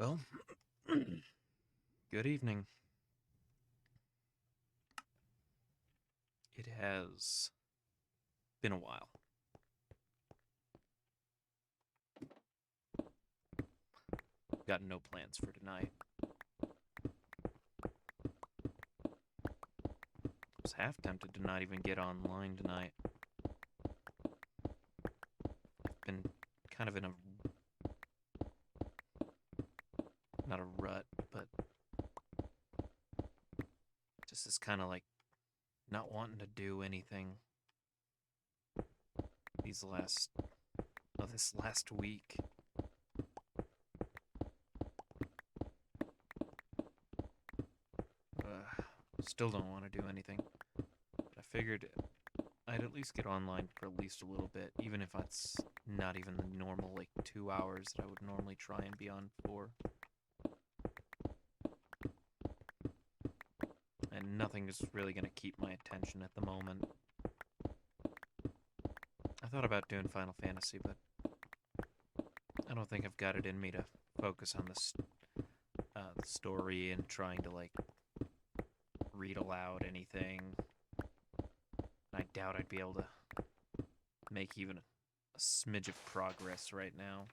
Well, good evening. It has been a while. Got no plans for tonight. I was half tempted to not even get online tonight. I've been kind of in a, not a rut, but just this kind of like not wanting to do anything this last week. Still don't want to do anything. But I figured I'd at least get online for at least a little bit, even if it's not even the normal, like, 2 hours that I would normally try and be on for. And nothing is really going to keep my attention at the moment. I thought about doing Final Fantasy, but I don't think I've got it in me to focus on the story and trying to, like, read aloud anything. I doubt I'd be able to make even a smidge of progress right now.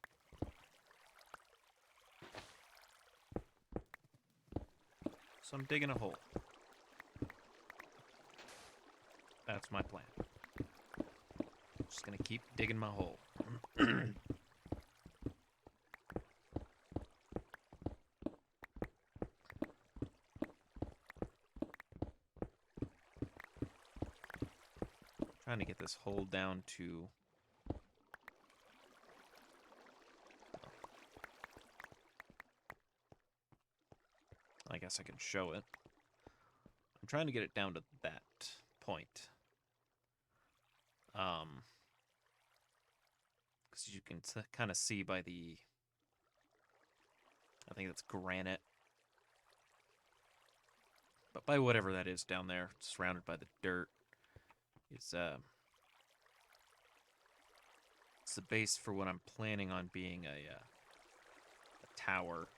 So I'm digging a hole. That's my plan. Just gonna keep digging my hole. Trying to get this hole down to... I guess I can show it. I'm trying to get it down to that point. Because you can kind of see by the... I think that's granite. But by whatever that is down there, surrounded by the dirt, it's the base for what I'm planning on being a tower.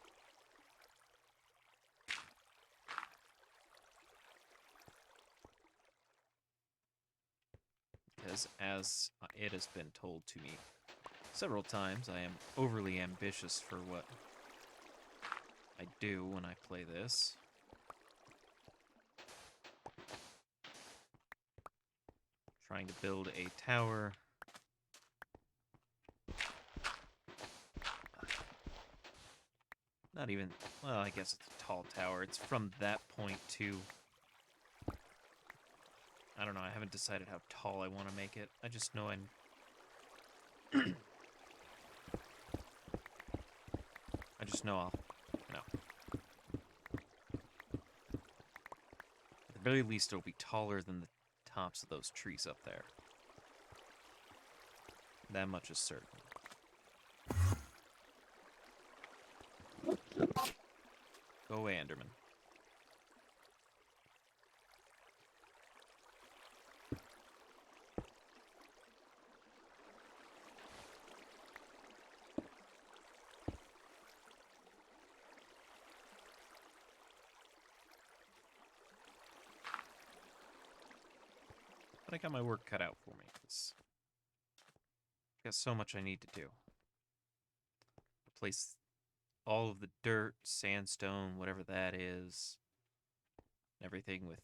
Because as it has been told to me several times, I am overly ambitious for what I do when I play this. Trying to build a tower. Not even, well, I guess it's a tall tower. It's from that point to, I don't know, I haven't decided how tall I want to make it. I just know I just know I'll, at the very least it'll be taller than the tops of those trees up there. That much is certain. Go away, Enderman. But I got my work cut out for me. I got so much I need to do. Replace all of the dirt, sandstone, whatever that is. Everything with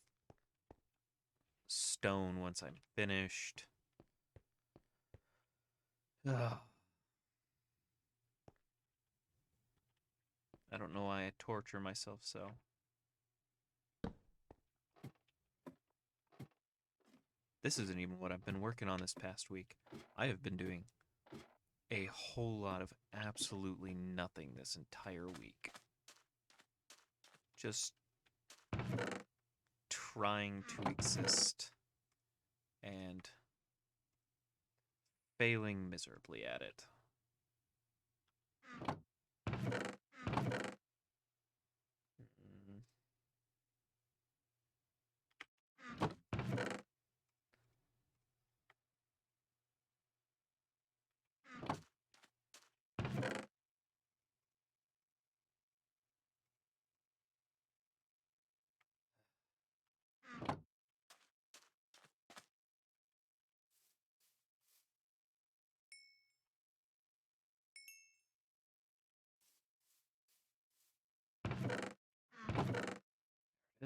stone once I'm finished. Ugh. I don't know why I torture myself so. This isn't even what I've been working on this past week. I have been doing a whole lot of absolutely nothing this entire week. Just trying to exist and failing miserably at it.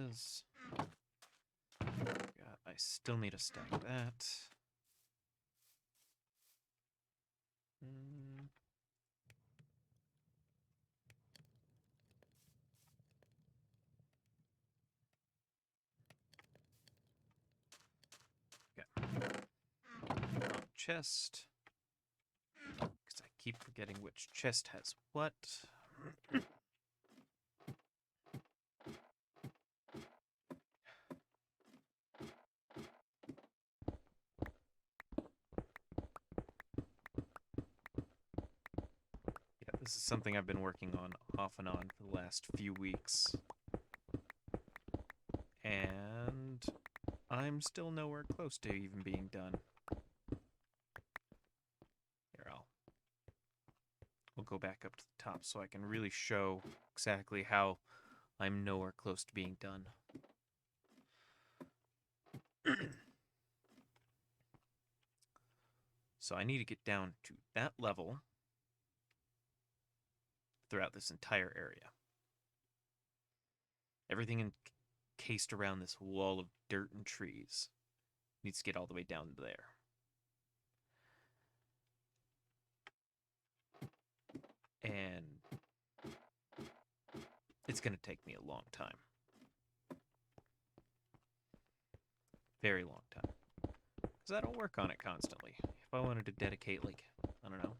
is. I still need to stack that. Chest. Because I keep forgetting which chest has what. Yeah, this is something I've been working on off and on for the last few weeks. And I'm still nowhere close to even being done. Here, we'll go back up to the top so I can really show exactly how I'm nowhere close to being done. So I need to get down to that level throughout this entire area. Everything encased around this wall of dirt and trees needs to get all the way down there. And it's going to take me a long time. Very long time. Because I don't work on it constantly. If I wanted to dedicate, like, I don't know,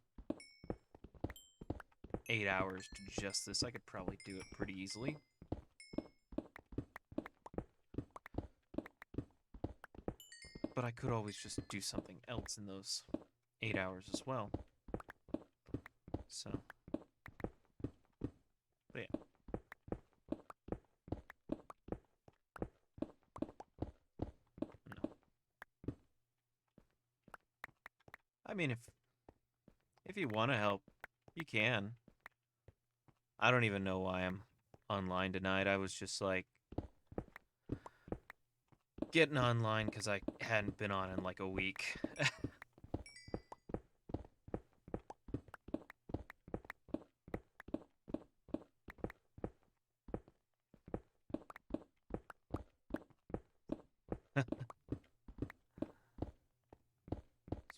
8 hours to just this, I could probably do it pretty easily. But I could always just do something else in those 8 hours as well. So, but yeah. No. I mean, if you want to help, you can. I don't even know why I'm online tonight. I was just like getting online because I hadn't been on in like a week.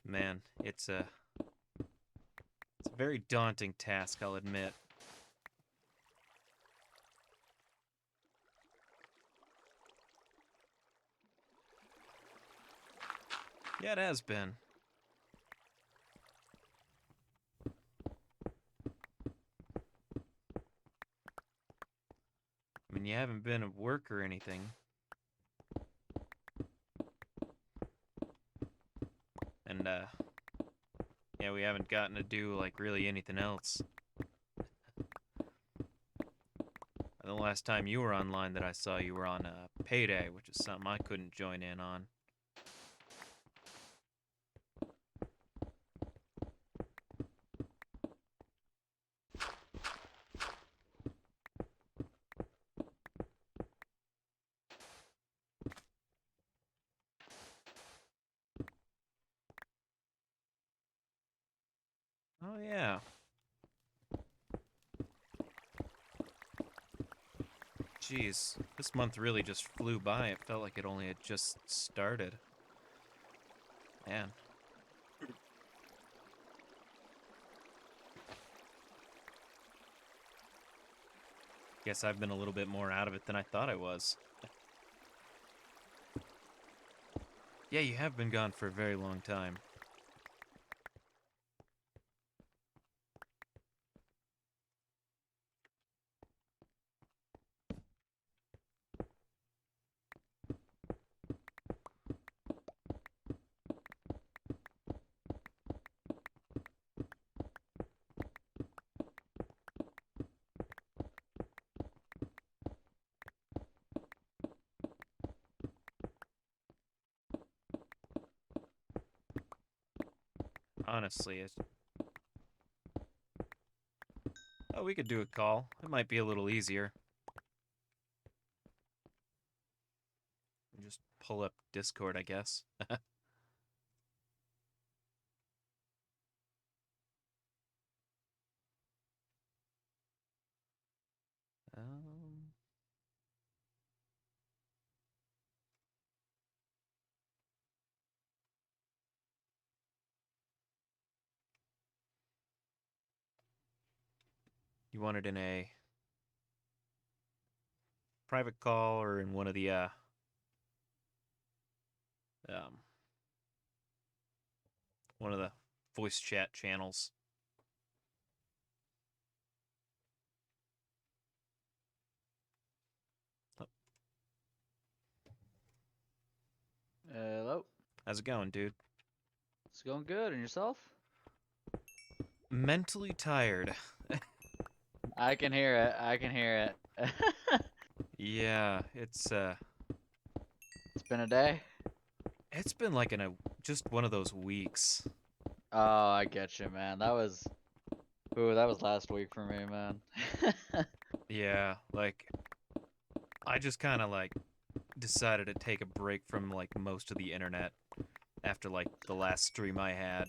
Man, it's a very daunting task, I'll admit. Yeah, it has been. I mean, you haven't been at work or anything. And, yeah, we haven't gotten to do, like, really anything else. And the last time you were online that I saw, you were on Payday, which is something I couldn't join in on. Oh, yeah. Jeez, this month really just flew by. It felt like it only had just started. Man. Guess I've been a little bit more out of it than I thought I was. Yeah, you have been gone for a very long time. Honestly, it's... Oh, we could do a call. It might be a little easier. Just pull up Discord, I guess. Um, You want it in a private call or in um, one of the voice chat channels? Oh, Hello. how's it going, dude? It's going good. And yourself? Mentally tired. I can hear it. I can hear it. Yeah, It's been a day. it's been like just one of those weeks. Oh, I get you, man. That was last week for me, man. Yeah, like I just kind of like decided to take a break from like most of the internet after like the last stream I had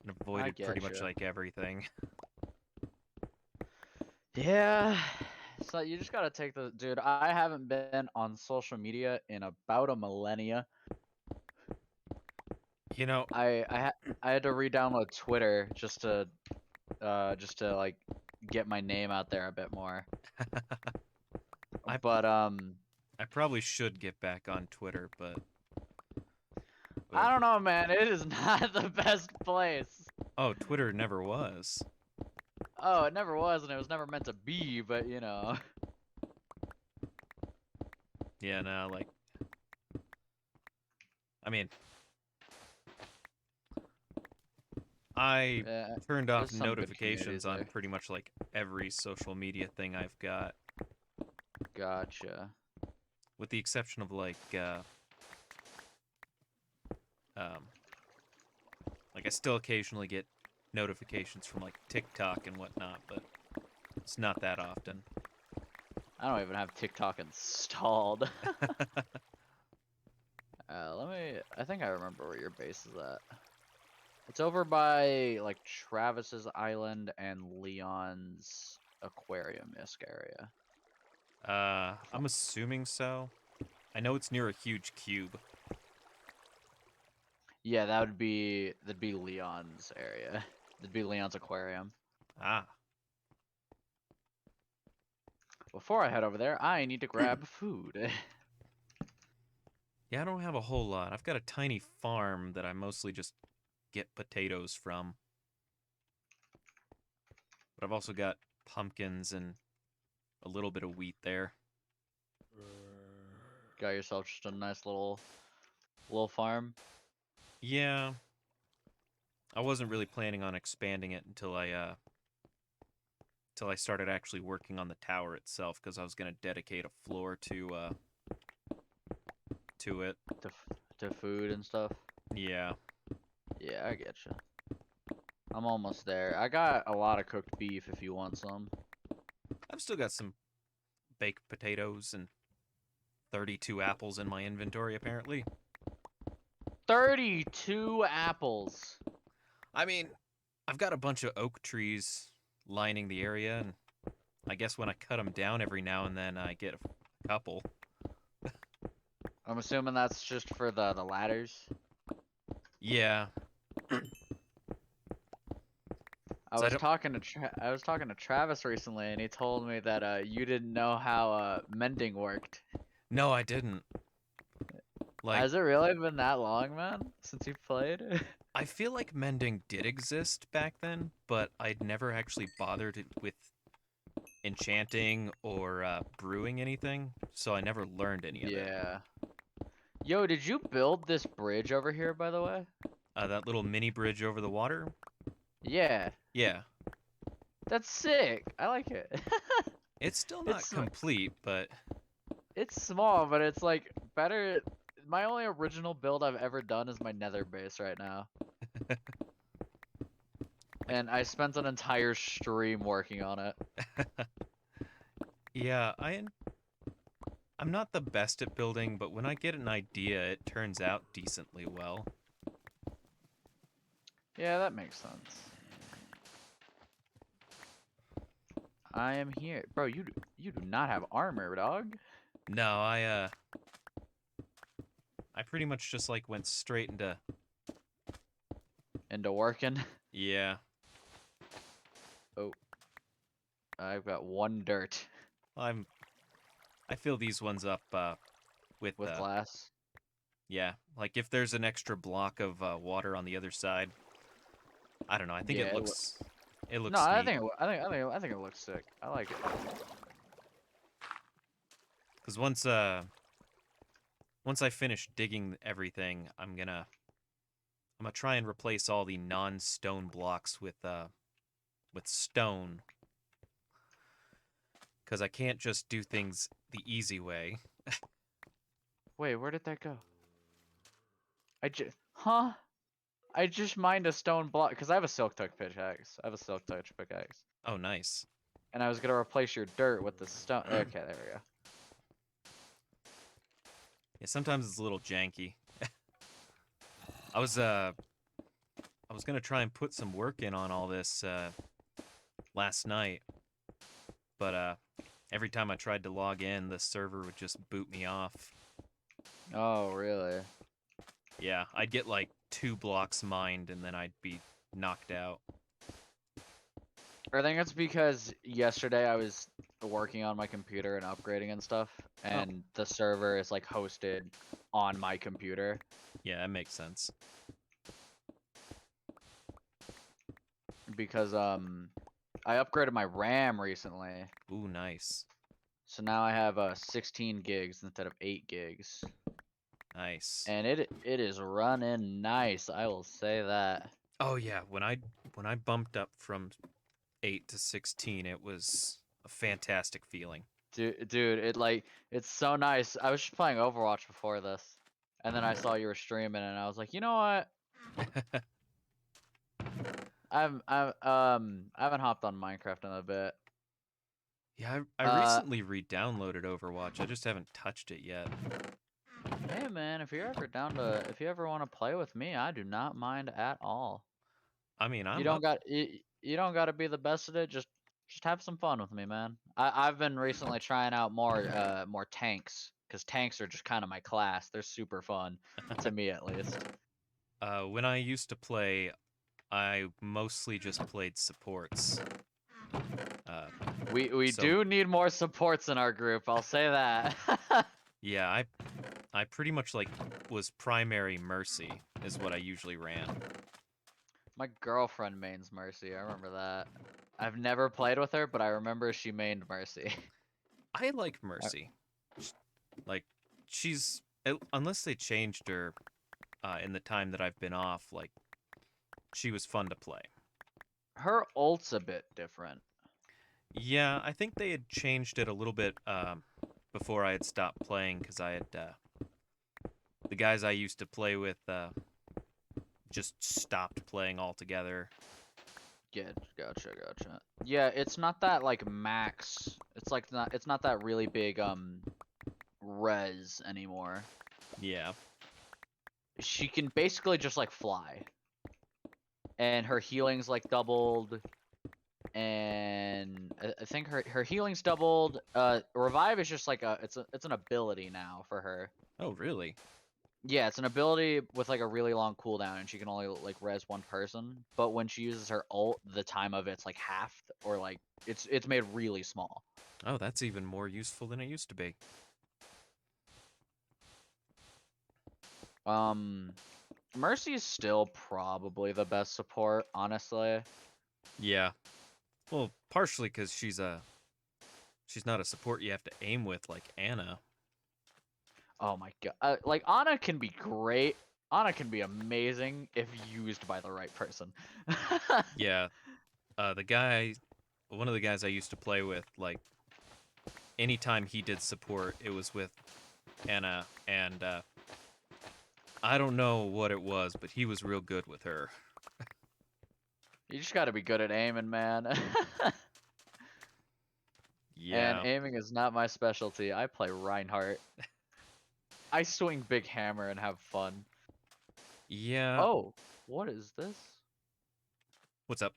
and I avoided pretty get much you. like everything. Yeah. So you just gotta take the dude. I haven't been on social media in about a millennia. You know, I had to re-download Twitter just to like get my name out there a bit more. I But I probably should get back on Twitter, but I ugh. don't know, man. It is not the best place. Oh, Twitter never was. Oh, it never was, and it was never meant to be, but you know. Yeah, no, like I mean, I Yeah, turned there's off some good communities notifications on there. pretty much like every social media thing I've got, Gotcha. with the exception of um, like I still occasionally get notifications from like TikTok and whatnot, but it's not that often. I don't even have TikTok installed. I think I remember where your base is at. It's over by, like, Travis's Island and Leon's aquarium-esque area. I'm assuming so. I know it's near a huge cube. Yeah, that'd be Leon's area. That'd be Leon's aquarium. Ah, Before I head over there, I need to grab food. yeah, I don't have a whole lot. I've got a tiny farm that I mostly just get potatoes from, but I've also got pumpkins and a little bit of wheat there. Got yourself just a nice little farm. Yeah, I wasn't really planning on expanding it until I started actually working on the tower itself because I was gonna dedicate a floor to it. To food and stuff. Yeah, Yeah, I get you. I'm almost there. I got a lot of cooked beef if you want some. I've still got some baked potatoes and 32 apples in my inventory apparently. 32 apples. I mean, I've got a bunch of oak trees lining the area, and I guess when I cut them down every now and then, I get a couple. I'm assuming that's just for the ladders. Yeah, I so I was don't. talking to I was talking to Travis recently, and he told me that you didn't know how mending worked. No, I didn't. Like, Has it really been that long, man, since you played? I feel like mending did exist back then, but I'd never actually bothered with enchanting or brewing anything, so I never learned any of it. Yeah. Yo, did you build this bridge over here, by the way? That little mini bridge over the water? Yeah. Yeah. That's sick. I like it. It's still not It's complete, but it's small, but it's like better. My only original build I've ever done is my nether base right now. like, And I spent an entire stream working on it. yeah, I'm not the best at building, but when I get an idea, it turns out decently well. Yeah, that makes sense. I am here. Bro, you do not have armor, dog. No, I pretty much just like went straight into Into working. yeah. Oh. I've got 1 dirt I fill these ones up with with glass. yeah, like if there's an extra block of water on the other side, I don't know. I think Yeah. it No, looks I neat. think I think it looks sick. I like it. Cause once I finish digging everything, I'm gonna try and replace all the non-stone blocks with stone. Cause I can't just do things the easy way. Wait, where did that go? Huh? I just mined a stone block because I have a silk touch pickaxe. I have a silk touch pickaxe, Oh, nice. and I was gonna replace your dirt with the stone. Okay, there we go. Yeah, sometimes it's a little janky. I was uh I was gonna try and put some work in on all this last night, but every time I tried to log in, the server would just boot me off. Oh, really? Yeah, I'd get like 2 blocks mined and then I'd be knocked out. I think it's because yesterday I was working on my computer and upgrading and stuff, and the server is like hosted on my computer. Yeah, that makes sense. Because I upgraded my RAM recently, Ooh, nice. so now I have 16 gigs instead of 8 gigs, Nice. and it is running nice. I will say that. Oh yeah, when I bumped up from 8 to 16, it was a fantastic feeling. Dude, it's so nice. I was just playing Overwatch before this, and then I saw you were streaming, and I was like, you know what? I haven't hopped on Minecraft in a bit. Yeah, I Uh, recently re-downloaded Overwatch. I just haven't touched it yet. hey man, if you ever want to play with me, I do not mind at all. I mean, You I'm don't up. got you don't got to be the best at it. Just have some fun with me, man. I've been recently trying out more tanks because tanks are just kind of my class. They're super fun to me at least. When I used to play, I mostly just played supports. Uh, We so do need more supports in our group. I'll say that. yeah, I pretty much like was primary Mercy is what I usually ran. My girlfriend mains Mercy. I remember that. I've never played with her, but I remember she mained Mercy. I like I- Mercy. Like unless they changed her in the time that I've been off, like she was fun to play. Her ult's a bit different. Yeah, I think they had changed it a little bit before I had stopped playing because I had the guys I used to play with just stopped playing altogether. Yeah, gotcha. Yeah, it's not that like max. It's not that really big res anymore. Yeah. She can basically just like fly. And her healing's like doubled. And I think her healing's doubled. Revive is just like it's an ability now for her. Oh, really? Yeah, it's an ability with like a really long cooldown, and she can only like res one person. But when she uses her ult, the time of it's like halved, or like it's made really small. Oh, that's even more useful than it used to be. Mercy is still probably the best support, honestly. Yeah. Well, partially because she's not a support you have to aim with like Anna. Oh my god, like Ana can be great. Ana can be amazing if used by the right person. Yeah. One of the guys I used to play with, like anytime he did support, it was with Anna, and I don't know what it was, but he was real good with her. You just gotta be good at aiming, man. And Yeah. aiming is not my specialty. I play Reinhardt. I swing big hammer and have fun. Yeah. Oh, what is this? What's up?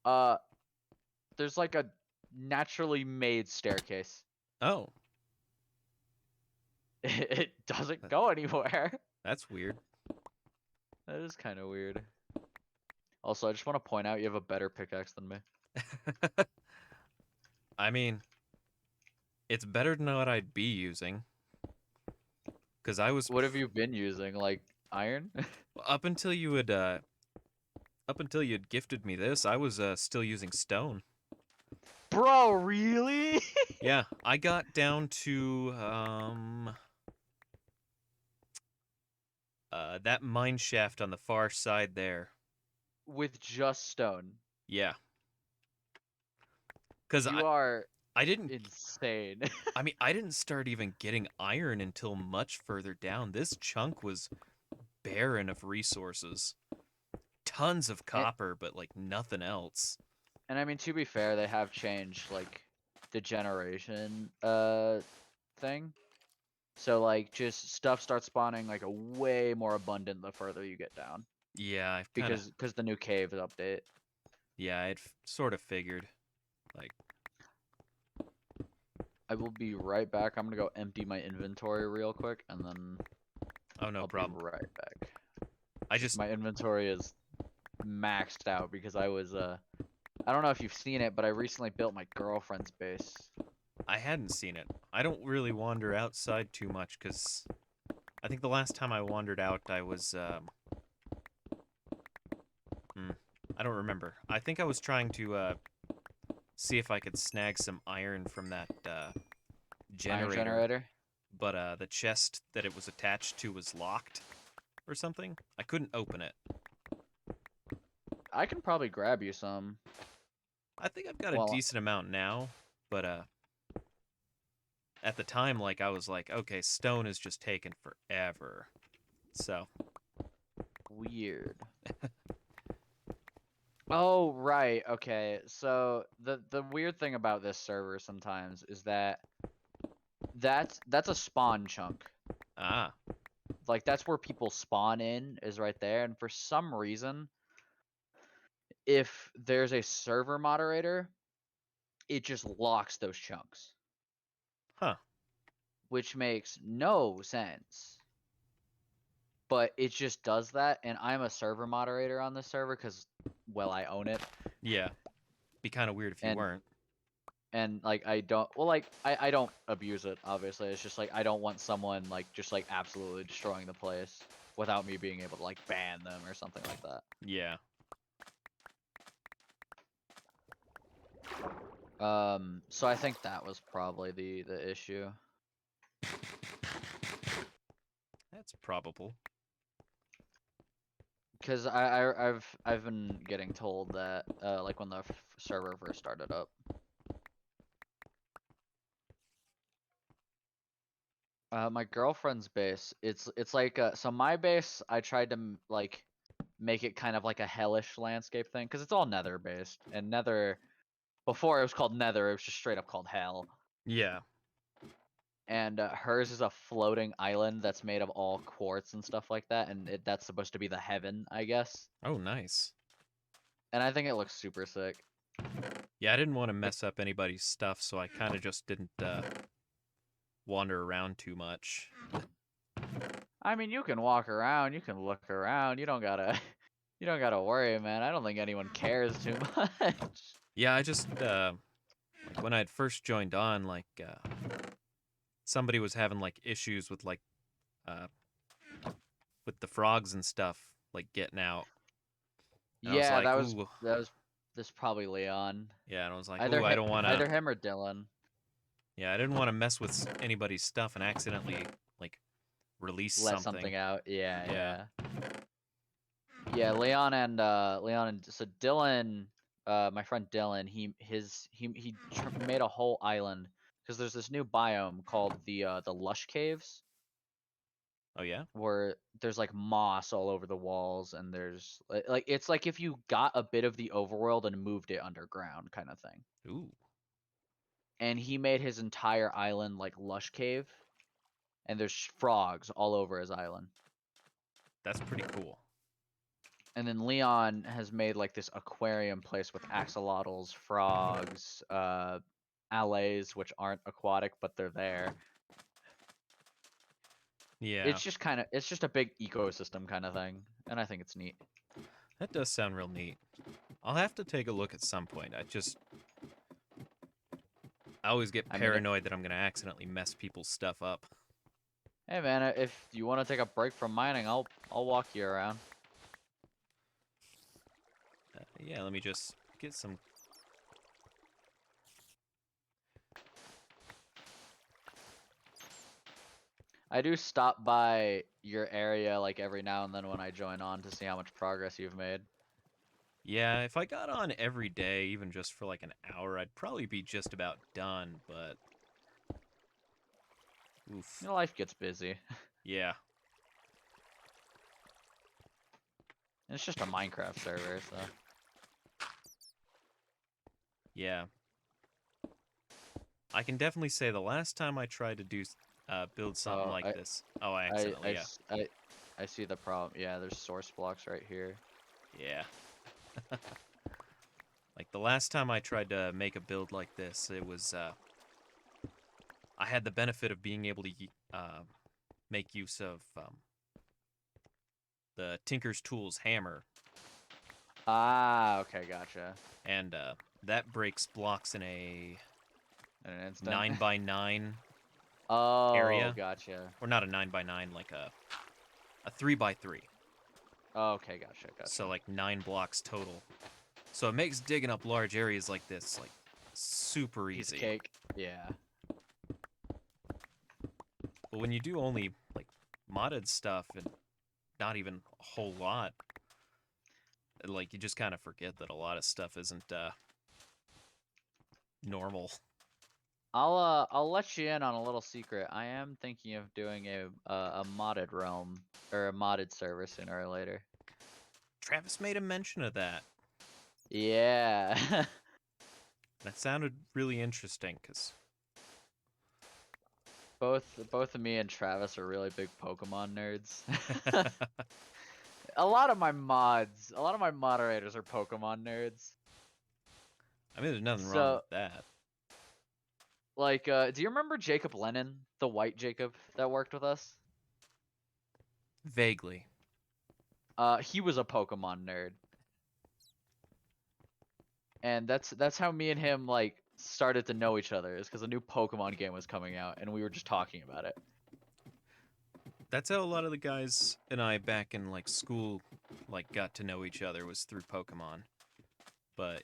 Uh, there's like a naturally made staircase. Oh, It doesn't that- go anywhere. that's weird. That is kind of weird. Also, I just want to point out you have a better pickaxe than me. I mean, it's better than what I'd be using. Because I was What have you been using? Like iron? up until you had gifted me this, I was still using stone. Bro, really? Yeah, I got down to that mine shaft on the far side there. With just stone. Yeah, because You are I didn't insane. I mean I didn't start even getting iron until much further down. This chunk was barren of resources. Tons of and, copper, but like nothing else. and I mean, to be fair, they have changed like the generation thing. So like just stuff starts spawning like a way more abundant the further you get down Yeah, I've kind of because the new caves update. yeah, I'd sort of figured. Like, I will be right back. I'm gonna go empty my inventory real quick and then oh no I'll problem. be right back. I just My inventory is maxed out because I was I don't know if you've seen it, but I recently built my girlfriend's base. I hadn't seen it. I don't really wander outside too much because I think the last time I wandered out, I was I don't remember. I think I was trying to see if I could snag some iron from that Iron generator, generator. but the chest that it was attached to was locked or something. I couldn't open it. I can probably grab you some. I think I've got a Well, decent amount now, but at the time, like I was like, okay, stone is just taking forever. So weird. Oh, right. Okay. So the weird thing about this server sometimes is that that's a spawn chunk. ah Like that's where people spawn in is right there, and for some reason, if there's a server moderator, it just locks those chunks, huh which makes no sense. But it just does that, and I'm a server moderator on this server because, well, I own it, yeah. Be kind of weird if you and weren't. like I don't, well, like I don't abuse it. Obviously, it's just like I don't want someone like just like absolutely destroying the place without me being able to like ban them or something like that. Yeah. So I think that was probably the issue. That's probable. Because I've been getting told that like when the server first started up. My girlfriend's base, it's like so my base I tried to like make it kind of like a hellish landscape thing because it's all nether based, and nether before it was called nether, it was just straight up called hell. Yeah. And hers is a floating island that's made of all quartz and stuff like that, and that's supposed to be the heaven, I guess. Oh, nice. And I think it looks super sick. Yeah, I didn't want to mess up anybody's stuff, so I kind of just didn't wander around too much. I mean, you can walk around, you can look around, you don't gotta you don't gotta worry, man. I don't think anyone cares too much. Yeah, I just like when I'd first joined on, like somebody was having like issues with like uh with the frogs and stuff, like getting out. And I was Yeah, like, that was ooh, this probably Leon. yeah, and I was like, Either ooh, I don't want to. either him or Dylan. Yeah, I didn't want to mess with anybody's stuff and accidentally like release Let something. something out. Yeah, Yeah. yeah. Leon and so Dylan, my friend Dylan, he made a whole island because there's this new biome called the Lush Caves Oh yeah. where there's like moss all over the walls, and there's like it's like if you got a bit of the overworld and moved it underground kind of thing. Ooh. And he made his entire island like Lush Cave, and there's frogs all over his island. That's pretty cool. And then Leon has made like this aquarium place with axolotls, frogs, allays, which aren't aquatic but they're there. Yeah. It's just a big ecosystem kind of thing, and I think it's neat. That does sound real neat. I'll have to take a look at some point. I always get I mean, paranoid that I'm gonna accidentally mess people's stuff up. hey man, if you want to take a break from mining, I'll walk you around. Yeah, let me just get some. I do stop by your area like every now and then when I join on to see how much progress you've made. Yeah, if I got on every day, even just for like an hour, I'd probably be just about done, but. Oof. Your life gets busy. Yeah. It's just a Minecraft server, so. Yeah. I can definitely say the last time I tried to build something Oh, like this. Oh, I accidentally, yeah. I see the problem. Yeah, there's source blocks right here. Yeah. Like the last time I tried to make a build like this, it was, I had the benefit of being able to make use of the Tinker's Tools hammer, Ah, okay, gotcha. and that breaks blocks in a In an instant. 9x9 Oh, area, gotcha. or not a 9x9, like a 3x3. Okay, gotcha, So gotcha. like 9 blocks total. So it makes digging up large areas like this like super Piece of easy. cake. Yeah. But when you do only like modded stuff and not even a whole lot, like you just kind of forget that a lot of stuff isn't normal. I'll let you in on a little secret. I am thinking of doing a modded realm or a modded server sooner or later. Travis made a mention of that. Yeah. That sounded really interesting because both of me and Travis are really big Pokemon nerds. A lot of my moderators are Pokemon nerds. I mean, there's nothing wrong So, with that. like, do you remember Jacob Lennon, the white Jacob that worked with us? Vaguely. He was a Pokemon nerd, and that's how me and him like started to know each other. Is because a new Pokemon game was coming out, and we were just talking about it. That's how a lot of the guys and I back in like school like got to know each other was through Pokemon. But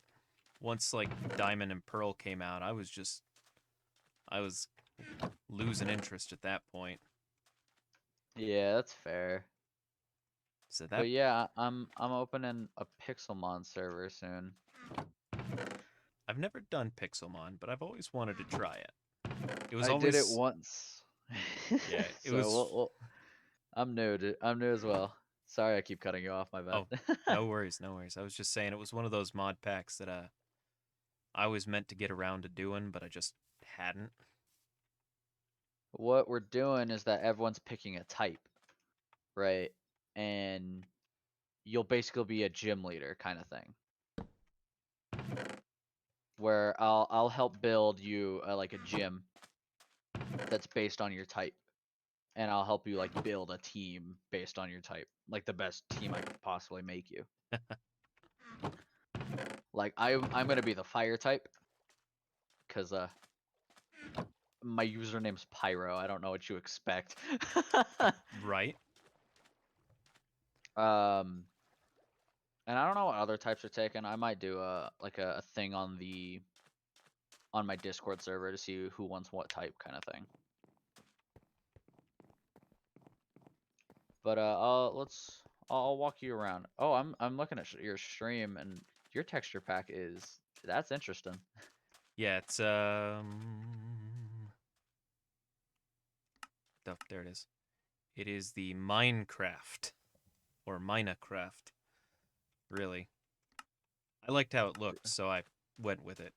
once like Diamond and Pearl came out, I was losing interest at that point. Yeah, that's fair. So that But yeah, I'm opening a Pixelmon server soon. I've never done Pixelmon, but I've always wanted to try it. It was I did it always once. yeah, it So was I'm new as well. Sorry, I keep cutting you off. My bad. oh, no worries, no worries. I was just saying it was one of those mod packs that I was meant to get around to doing, but I just hadn't. What we're doing is that everyone's picking a type, right? And you'll basically be a gym leader kind of thing. Where I'll help build you like a gym that's based on your type, and I'll help you like build a team based on your type, like the best team I could possibly make you. Like I'm gonna be the fire type, cause my username's Pyro. I don't know what you expect. Right? um, and I don't know what other types are taken. I might do a thing on my Discord server to see who wants what type kind of thing. But I'll walk you around. Oh, I'm looking at your stream, and your texture pack that's interesting. Yeah, it's there it is. It is the Minecraft or Minecraft. Really. I liked how it looked, so I went with it.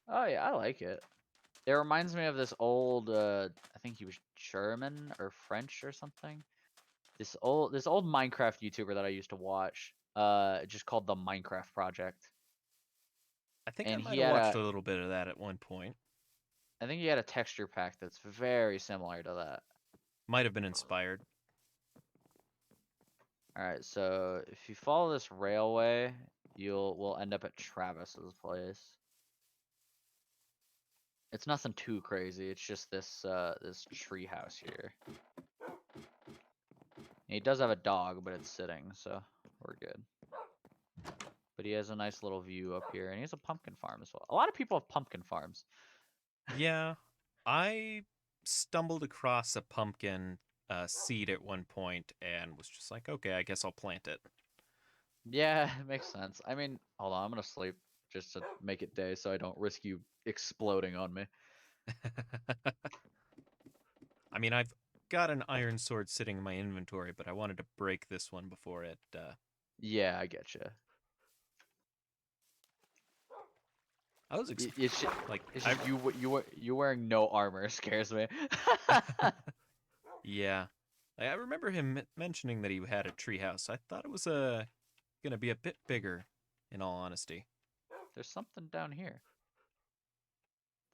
Oh yeah, I like it. It reminds me of this old I think he was German or French or something. This old Minecraft YouTuber that I used to watch, just called the Minecraft Project. I think I And might have watched a little bit of that at one point. I think he had a texture pack that's very similar to that. Might have been inspired. Alright, so if you follow this railway, we'll end up at Travis's place. It's nothing too crazy. It's just this this tree house here. He does have a dog, but it's sitting, so we're good. But he has a nice little view up here, and he has a pumpkin farm as well. A lot of people have pumpkin farms. Yeah, I stumbled across a pumpkin seed at one point and was just like, okay, I guess I'll plant it. Yeah, it makes sense. I mean, hold on, I'm gonna sleep just to make it day so I don't risk you exploding on me. I mean, I've got an iron sword sitting in my inventory, but I wanted to break this one before it. Yeah, I get you. I was It's just, like, it's just you wearing no armor scares me. yeah, I remember him mentioning that he had a treehouse. I thought it was gonna be a bit bigger, in all honesty. There's something down here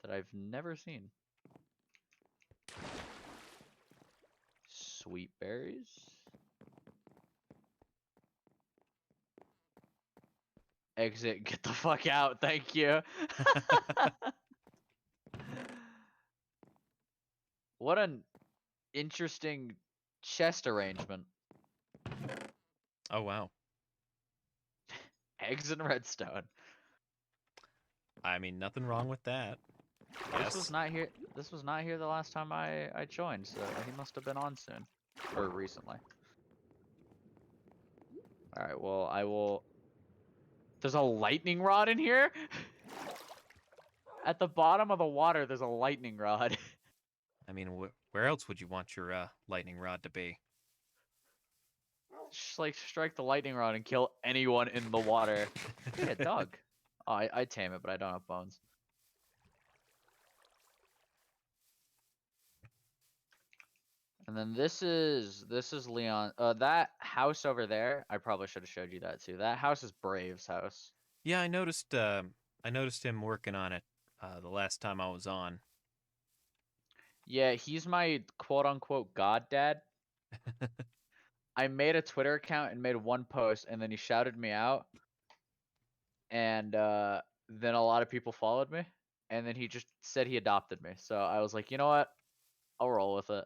that I've never seen. Sweet berries. Exit, get the fuck out, thank you. What an interesting chest arrangement. Oh wow. Eggs and redstone. I mean, nothing wrong with that. This was Yes. not here. This was not here the last time I joined, so he must have been on soon or recently. All right, well, I will. There's a lightning rod in here. At the bottom of the water, there's a lightning rod. I mean, where else would you want your lightning rod to be? Just like strike the lightning rod and kill anyone in the water. Hey, a dog. Oh, I tame it, but I don't have bones. And then this is Leon. That house over there, I probably should have showed you that too. That house is Brave's house. Yeah, I noticed. I noticed him working on it the last time I was on. Yeah, he's my quote unquote god dad. I made a Twitter account and made one post, and then he shouted me out, and then a lot of people followed me, and then he just said he adopted me. So I was like, you know what? I'll roll with it.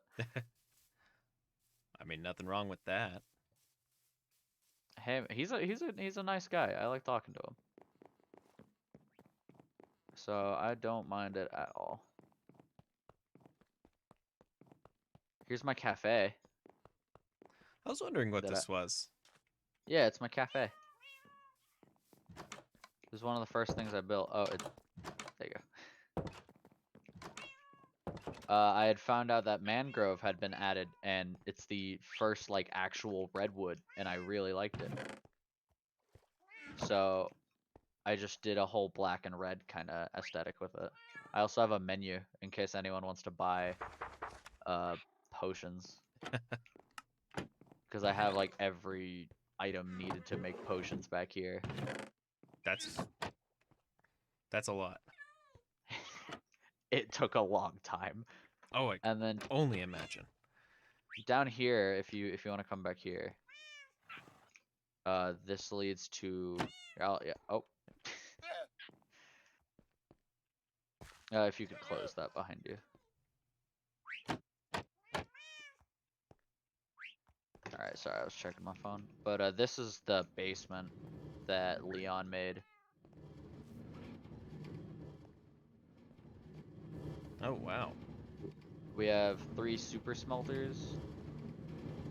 I mean, nothing wrong with that. Hey, he's a nice guy. I like talking to him. So I don't mind it at all. Here's my cafe. I was wondering what That I, this was. yeah, it's my cafe. It was one of the first things I built. Oh, there you go. I had found out that mangrove had been added, and it's the first like actual redwood, and I really liked it. So I just did a whole black and red kind of aesthetic with it. I also have a menu in case anyone wants to buy potions, because I have like every item needed to make potions back here. That's a lot. It took a long time. Oh, I And then only imagine. down here, if you want to come back here, this leads to yeah. Oh, if you could close that behind you. All right, sorry, I was checking my phone. But this is the basement that Leon made. Oh wow. We have 3 super smelters,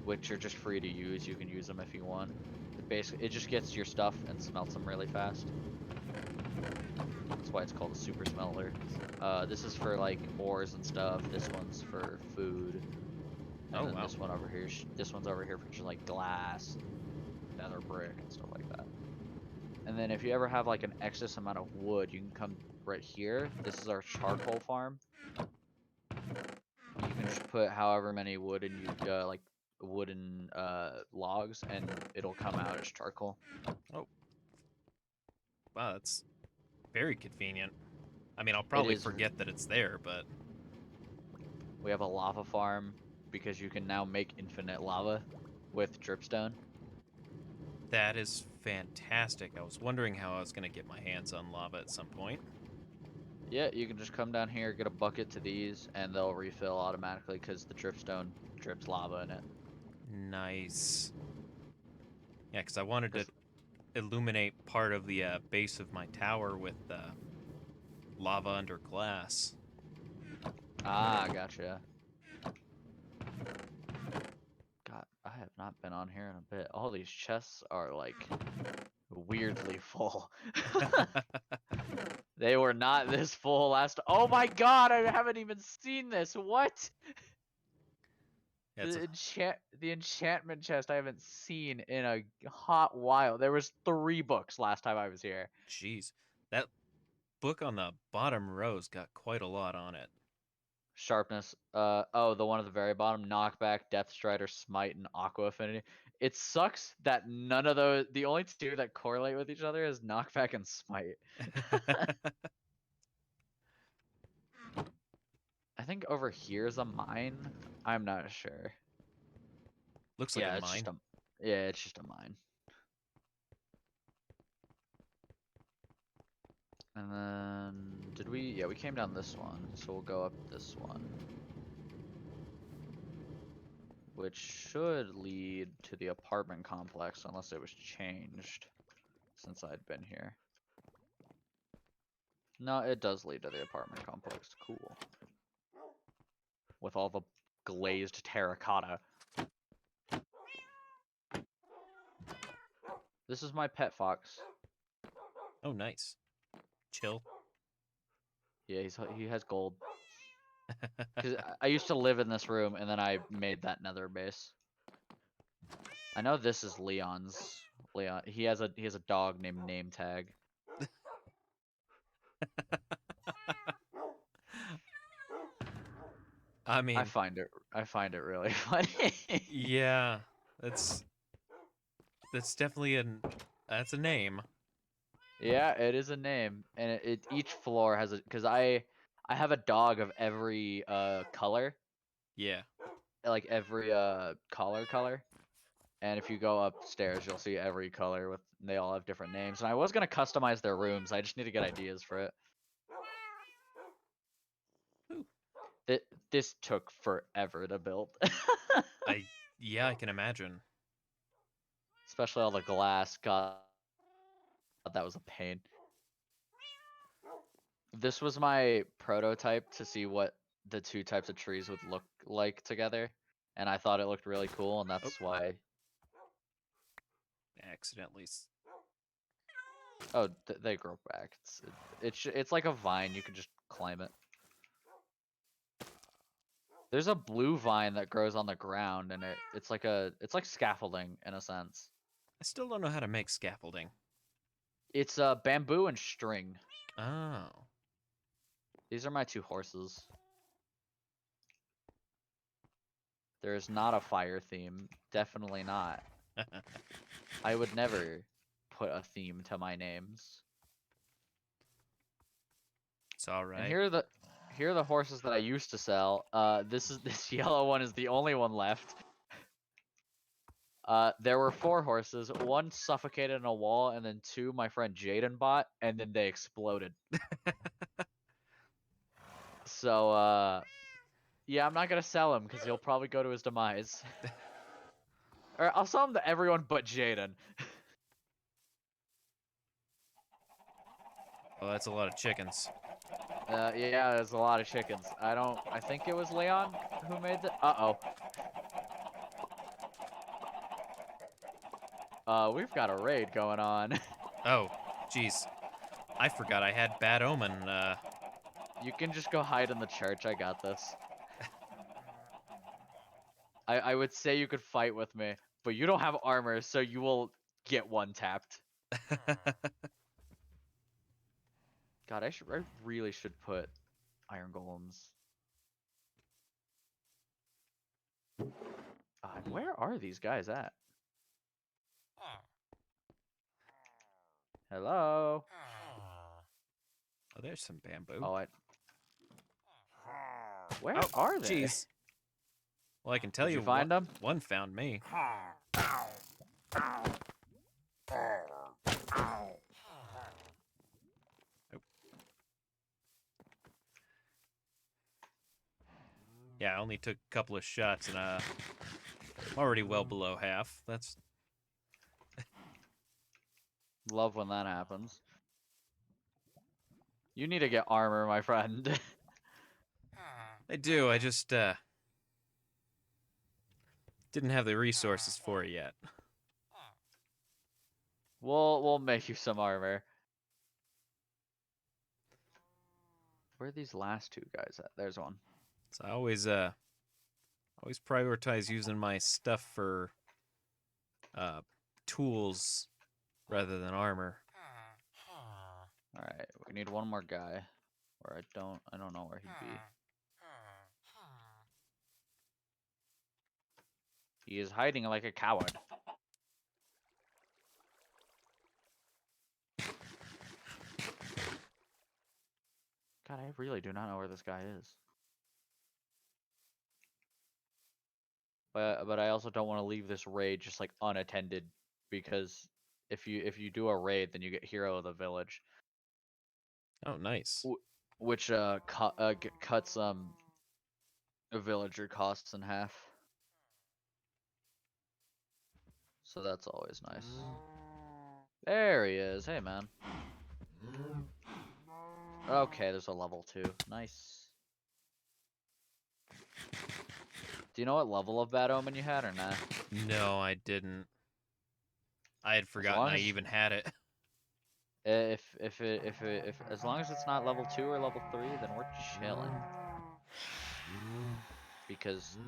which are just free to use. You can use them if you want. It just gets your stuff and smelts them really fast. That's why it's called a super smelter. This is for like ores and stuff. This one's for food. And Oh then wow. this one over here, this one's over here for just like glass, nether brick, and stuff like that. And then if you ever have like an excess amount of wood, you can come right here. This is our charcoal farm. You can just put however many wooden like wooden logs, and it'll come out as charcoal. Oh. Wow, that's very convenient. I mean, I'll It probably is. forget that it's there, but We have a lava farm because you can now make infinite lava with dripstone. that is fantastic. I was wondering how I was going to get my hands on lava at some point. Yeah, you can just come down here, get a bucket to these, and they'll refill automatically because the dripstone drips lava in it. Nice. Yeah, because I wanted to 'Cause- illuminate part of the base of my tower with lava under glass. Ah, gotcha. God, I have not been on here in a bit. All these chests are like weirdly full. They were not this full last. Oh my god, I haven't even seen this. What? Yeah, it's The enchantment chest I haven't seen in a hot while. There was 3 books last time I was here. jeez. That book on the bottom row's got quite a lot on it. Sharpness. Oh, the one at the very bottom. Knockback, Death Strider, Smite, and Aqua Affinity. It sucks that none of those. The only 2 that correlate with each other is Knockback and Smite. I think over here is a mine. I'm not sure. Looks like a Yeah, it's mine. just a. Yeah, it's just a mine. And then did we? Yeah, we came down this one, so we'll go up this one, which should lead to the apartment complex unless it was changed since I'd been here. No, it does lead to the apartment complex. Cool. With all the glazed terracotta. This is my pet fox. Oh, nice. Chill. Yeah, he has gold. Because I used to live in this room, and then I made that nether base. I know this is Leon's. Leon, he has a dog named Name Tag. I mean, I find it really funny. yeah, that's definitely that's a name. Yeah, it is a name, and each floor has a because I have a dog of every color, Yeah. like every collar. And if you go upstairs, you'll see every color with they all have different names. And I was gonna customize their rooms. I just need to get ideas for it. Ooh. This took forever to build. Yeah, I can imagine. Especially all the glass. God, that was a pain. This was my prototype to see what the 2 types of trees would look like together. And I thought it looked really cool, and that's why. Accidentally. Oh, they grow back. It's like a vine. You can just climb it. There's a blue vine that grows on the ground, and it's like scaffolding in a sense. I still don't know how to make scaffolding. It's bamboo and string. Oh. These are my 2 horses. There's not a fire theme. Definitely not. I would never put a theme to my names. It's all right. And here are the horses that I used to sell. This yellow one is the only one left. There were 4 horses. 1 suffocated in a wall, and then 2 my friend Jaden bought, and then they exploded. So yeah, I'm not gonna sell him because he'll probably go to his demise. Or I'll sell him to everyone but Jaden. Oh, that's a lot of chickens. Yeah, there's a lot of chickens. I think it was Leon who made the. We've got a raid going on. Oh, jeez. I forgot I had Bad Omen. You can just go hide in the church. I got this. I would say you could fight with me, but you don't have armor, so you will get 1 tapped. God, I really should put iron golems. Where are these guys at? Hello. Oh, there's some bamboo. Oh, where Oh, are they? jeez. Well, I can tell Did you you find them? one found me. I only took a couple of shots and I'm already well below half. That's Love when that happens. You need to get armor, my friend. I do. I just didn't have the resources for it yet. We'll make you some armor. Where are these last two guys at? There's one. So I always prioritize using my stuff for tools rather than armor. Alright, we need one more guy. Where I don't know where he'd be. He is hiding like a coward. God, I really do not know where this guy is. But I also don't want to leave this raid just like unattended, because if you do a raid, then you get hero of the village, Oh, nice. which cuts villager costs in half. So that's always nice. There he is. Hey, man. Okay, there's a level 2. Nice. Do you know what level of Bad Omen you had or not? No, I didn't. I had forgotten long I as- even had it. If as long as it's not level 2 or level 3, then we're chilling. Because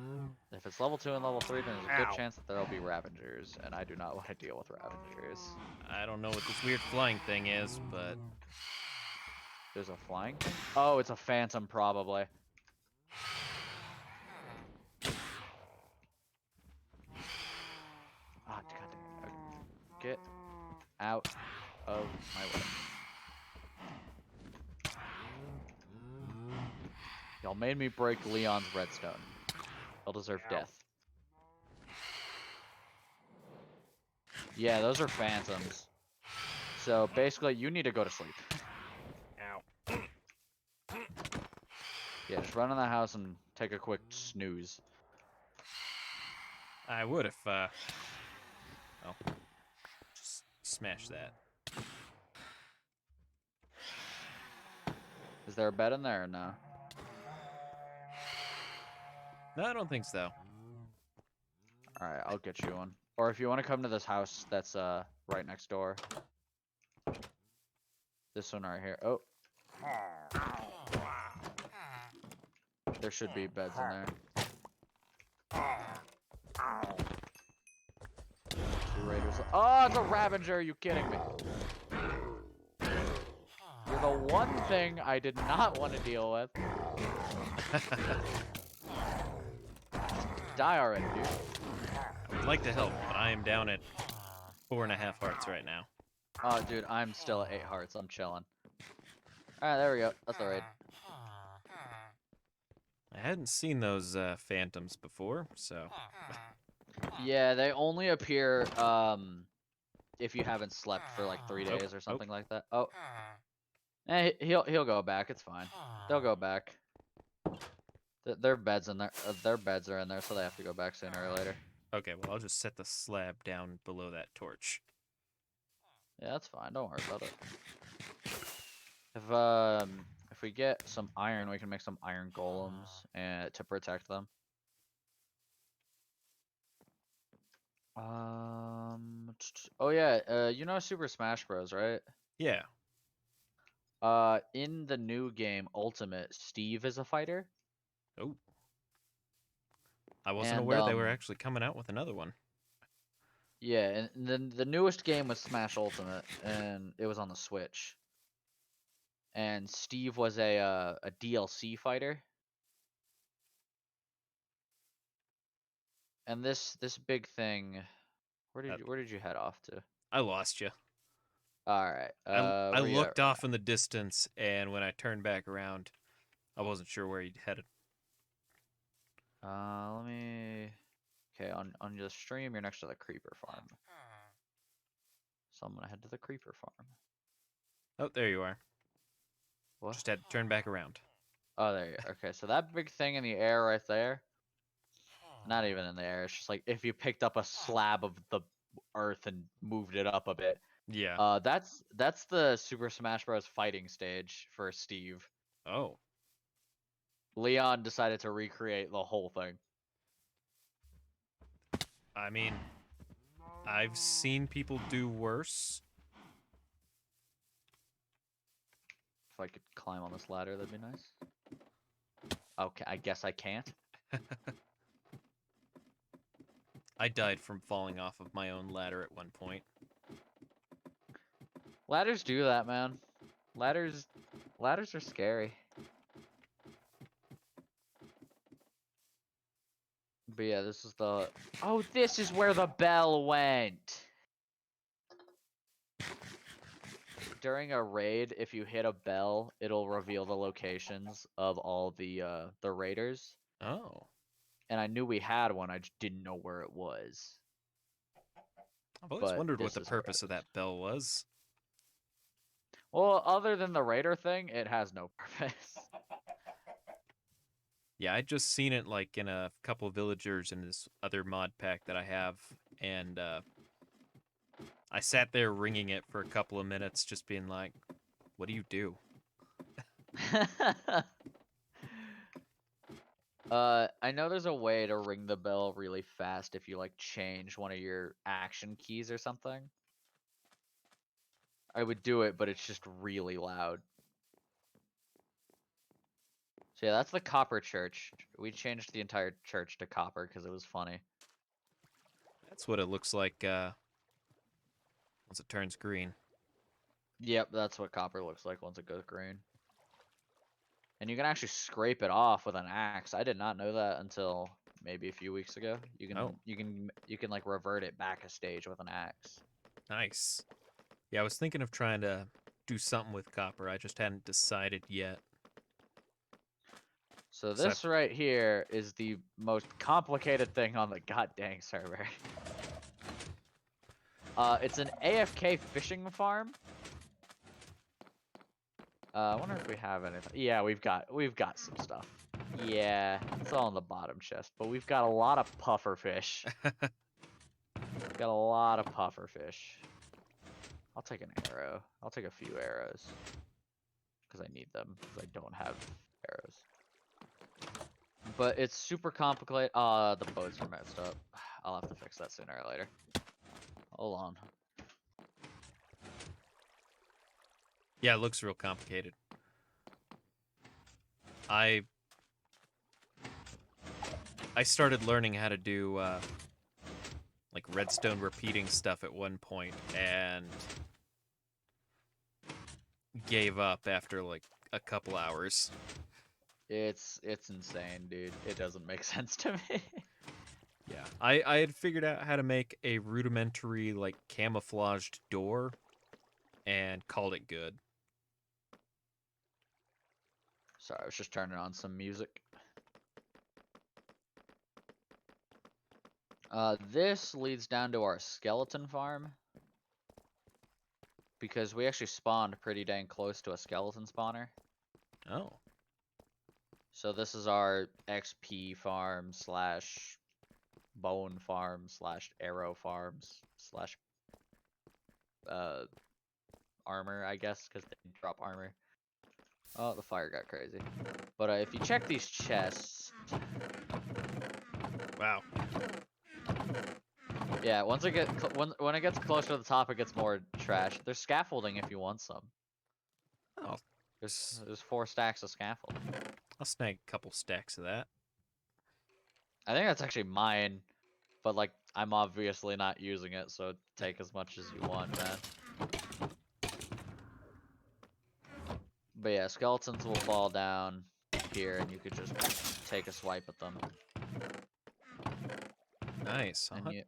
if it's level 2 and level 3, then there's a good Ow. chance that there'll be Ravengers, and I do not want to deal with Ravengers. I don't know what this weird flying thing is, but There's a flying thing? Oh, it's a phantom, probably. Ah, god dang it. Okay. Get out of my way. Y'all made me break Leon's redstone. He'll deserve death. Yeah, those are phantoms. So basically, you need to go to sleep. ow. Yeah, just run in the house and take a quick snooze. I would if oh, just smash that. Is there a bed in there or no? No, I don't think so. Alright, I'll get you one. Or if you want to come to this house that's right next door. This one right here. Oh. There should be beds in there. 2 raiders. Oh, it's a Ravager! Are you kidding me? You're the one thing I did not want to deal with. Die already, dude. I'd like to help, but I am down at 4.5 hearts right now. Oh, dude, I'm still at 8 hearts. I'm chilling. Alright, there we go. That's the raid. I hadn't seen those phantoms before, so Yeah, they only appear if you haven't slept for like 3 Oh, days or oh. something like that. Oh. He'll go back. It's fine. They'll go back. Their beds in there. Their beds are in there, so they have to go back sooner or later. okay. Well, I'll just set the slab down below that torch. Yeah, that's fine. Don't worry about it. If we get some iron, we can make some iron golems and to protect them. Oh yeah. You know Super Smash Bros, right? Yeah. In the new game Ultimate, Steve is a fighter. Oh. I wasn't And, aware they were actually coming out with another one. Yeah, and then the newest game was Smash Ultimate, and it was on the Switch. And Steve was a DLC fighter. And this big thing, where did you head off to? I lost you. All right. I where you at looked right off in the distance, and when I turned back around, I wasn't sure where he'd headed. Let me. Okay, on your stream, you're next to the creeper farm. So I'm gonna head to the creeper farm. Oh, there you are. What? Just had to turn back around. Oh, there you go. Okay, so that big thing in the air right there, not even in the air, it's just like if you picked up a slab of the earth and moved it up a bit. Yeah. That's the Super Smash Bros. Fighting stage for Steve. Oh. Leon decided to recreate the whole thing. I mean, I've seen people do worse. If I could climb on this ladder, that'd be nice. Okay, I guess I can't. I died from falling off of my own ladder at one point. Ladders do that, man. Ladders are scary. But yeah, this is the... Oh, this is where the bell went! During a raid, if you hit a bell, it'll reveal the locations of all the raiders. Oh. And I knew we had one, I just didn't know where it was. I've always But wondered what this the is where it purpose of is. that bell was. Well, other than the raider thing, it has no purpose. Yeah, I just seen it like in a couple of villagers in this other mod pack that I have, and I sat there ringing it for a couple of minutes, just being like, "What do you do?" I know there's a way to ring the bell really fast if you like change one of your action keys or something. I would do it, but it's just really loud. So yeah, that's the copper church. We changed the entire church to copper because it was funny. That's what it looks like once it turns green. Yep, that's what copper looks like once it goes green. And you can actually scrape it off with an axe. I did not know that until maybe a few weeks ago. You can Oh. you can like revert it back a stage with an axe. Nice. Yeah, I was thinking of trying to do something with copper. I just hadn't decided yet. So So this right here is the most complicated thing on the goddamn server. It's an AFK fishing farm. I wonder if we have anything. Yeah, we've got some stuff. Yeah, it's all in the bottom chest, but we've got a lot of puffer fish. Got a lot of puffer fish. I'll take an arrow. I'll take a few arrows because I need them because I don't have arrows. But it's super complicated. The boats are messed up. I'll have to fix that sooner or later. Hold on. Yeah, it looks real complicated. I started learning how to do like redstone repeating stuff at one point and gave up after like a couple hours. It's insane, dude. It doesn't make sense to me. Yeah, I had figured out how to make a rudimentary like camouflaged door and called it good. Sorry, I was just turning on some music. This leads down to our skeleton farm. Because we actually spawned pretty dang close to a skeleton spawner. Oh. So this is our XP farm slash bone farm slash arrow farms slash armor, I guess, because they drop armor. Oh, the fire got crazy. But if you check these chests... Wow. Yeah, once it when it gets closer to the top, it gets more trash. There's scaffolding if you want some. Oh, There's 4 stacks of scaffolding. I'll snag a couple stacks of that. I think that's actually mine, but like I'm obviously not using it, so take as much as you want, man. But yeah, skeletons will fall down here, and you could just take a swipe at them. Nice. And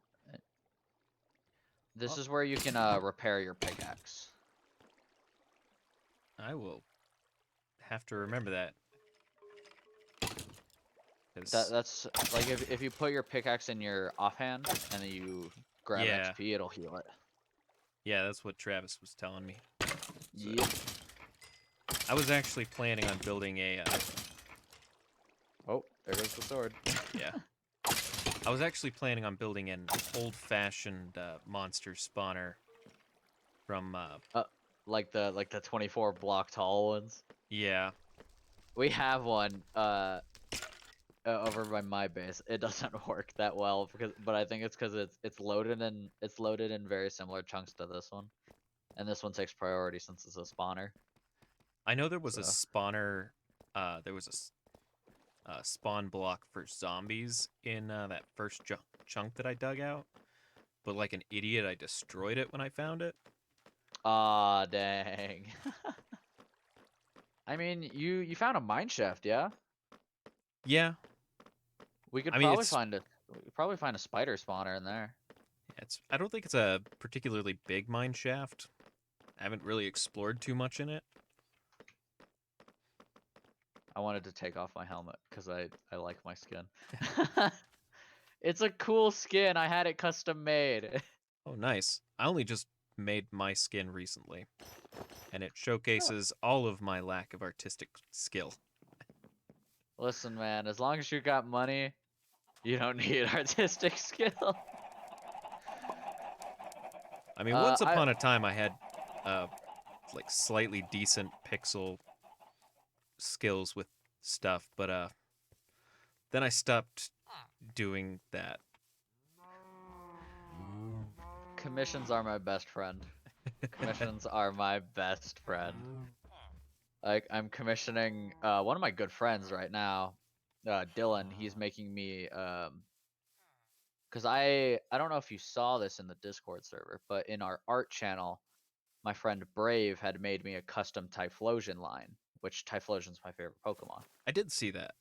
this is where you can repair your pickaxe. I will have to remember that. That's like if you put your pickaxe in your offhand and then you grab XP, it'll heal it. Yeah, that's what Travis was telling me. So Yep. I was actually planning on building a There goes the sword. Yeah. I was actually planning on building an old-fashioned monster spawner from Like the 24 block tall ones. yeah. We have one over by my base. It doesn't work that well but I think it's because it's loaded in very similar chunks to this one, and this one takes priority since it's a spawner. I know there was a So spawner. There was a spawn block for zombies in that first chunk that I dug out, but like an idiot, I destroyed it when I found it. ah dang. I mean, you found a mine shaft, yeah? Yeah, We could I mean probably find a spider spawner in there. it's. I don't think it's a particularly big mine shaft. I haven't really explored too much in it. I wanted to take off my helmet because I like my skin. It's a cool skin. I had it custom made. Oh, nice. I only just made my skin recently, and it showcases all of my lack of artistic skill. Listen, man, as long as you got money, you don't need artistic skill. I mean, once I upon a time, I had uh, like slightly decent pixel skills with stuff, but then I stopped doing that. commissions are my best friend. Commissions are my best friend. Like I'm commissioning one of my good friends right now, Dylan. He's making me because I don't know if you saw this in the Discord server, but in our art channel, my friend Brave had made me a custom Typhlosion line, which Typhlosion's my favorite Pokemon. I did see that,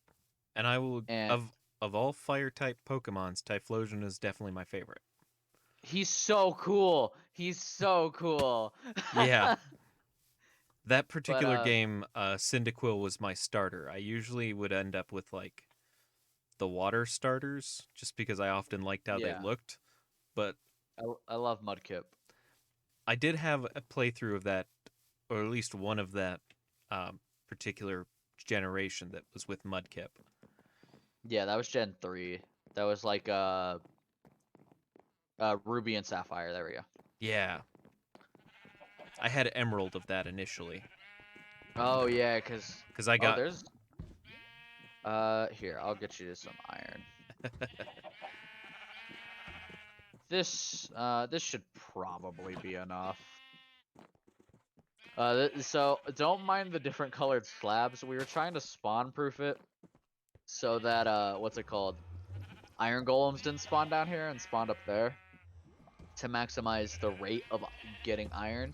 and I will And of all fire type Pokemons, Typhlosion is definitely my favorite. he's so cool. He's so cool. Yeah, that But particular game, Cyndaquil was my starter. I usually would end up with like the water starters, just because I often liked how they yeah, looked. But I love Mudkip. I did have a playthrough of that, or at least one of that particular generation that was with Mudkip. Yeah, that was Gen 3. That was like Ruby and Sapphire. There we go. Yeah, I had Emerald of that initially Oh yeah, cause because I oh got there's here I'll get you some iron. This should probably be enough. So don't mind the different colored slabs. We were trying to spawn proof it so that what's it called? Iron golems didn't spawn down here and spawned up there to maximize the rate of getting iron.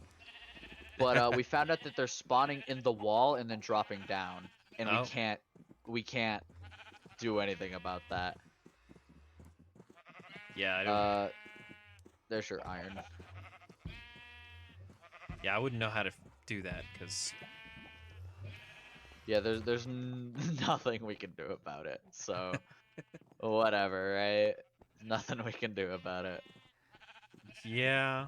But we found out that they're spawning in the wall and then dropping down, and oh we can't do anything about that. yeah I don't There's your iron. yeah I wouldn't know how to do that because Yeah, there's nothing we can do about it. So whatever, right? Nothing we can do about it. yeah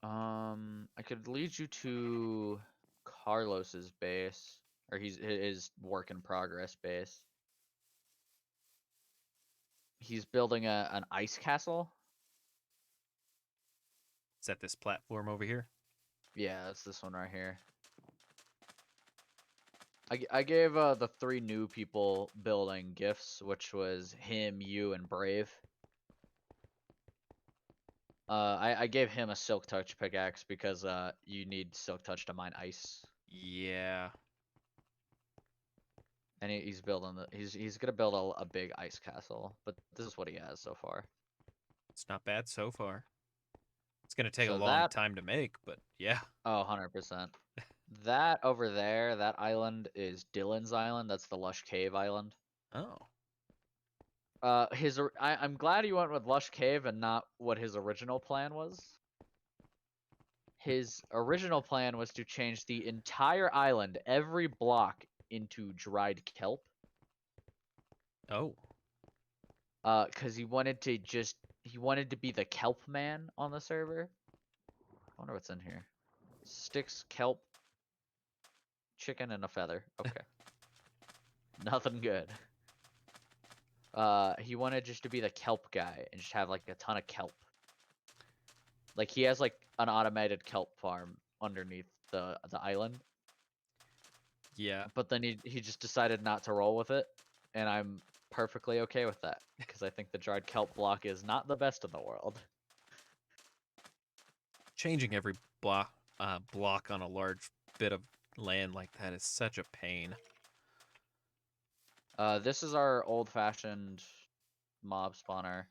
I could lead you to Carlos's base, or his work in progress base. He's building an ice castle. is that this platform over here? Yeah, it's this one right here. I gave the 3 new people building gifts, which was him, you, and Brave. I gave him a Silk Touch pickaxe because you need Silk Touch to mine ice. Yeah, And he's building he's gonna build a big ice castle, but this is what he has so far. it's not bad so far. It's gonna take a So long time to make, but yeah. oh, 100%. That over there, that island is Dylan's island. That's the Lush Cave island. Oh, I'm glad he went with Lush Cave and not what his original plan was. His original plan was to change the entire island, every block, into dried kelp. oh, Because he wanted to be the kelp man on the server. I wonder what's in here. Sticks, kelp, chicken, and a feather. Okay. Nothing good. He wanted just to be the kelp guy and just have like a ton of kelp. Like he has like an automated kelp farm underneath the island, Yeah. but then he just decided not to roll with it, and I'm perfectly okay with that because I think the dried kelp block is not the best in the world. Changing every block on a large bit of land like that is such a pain. This is our old-fashioned mob spawner.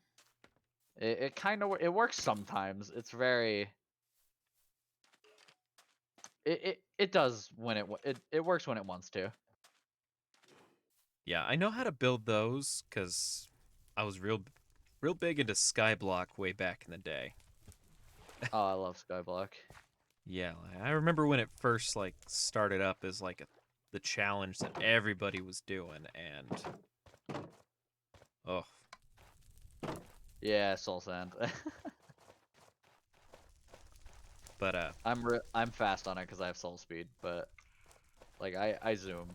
It kind of it works sometimes. It's very it does when it works when it wants to. Yeah, I know how to build those because I was real big into Skyblock way back in the day. Oh, I love Skyblock. Yeah, I remember when it first like started up as like the challenge that everybody was doing, and oh, Yeah, Soul Sand. but I'm fast on it because I have soul speed, but like I zoom.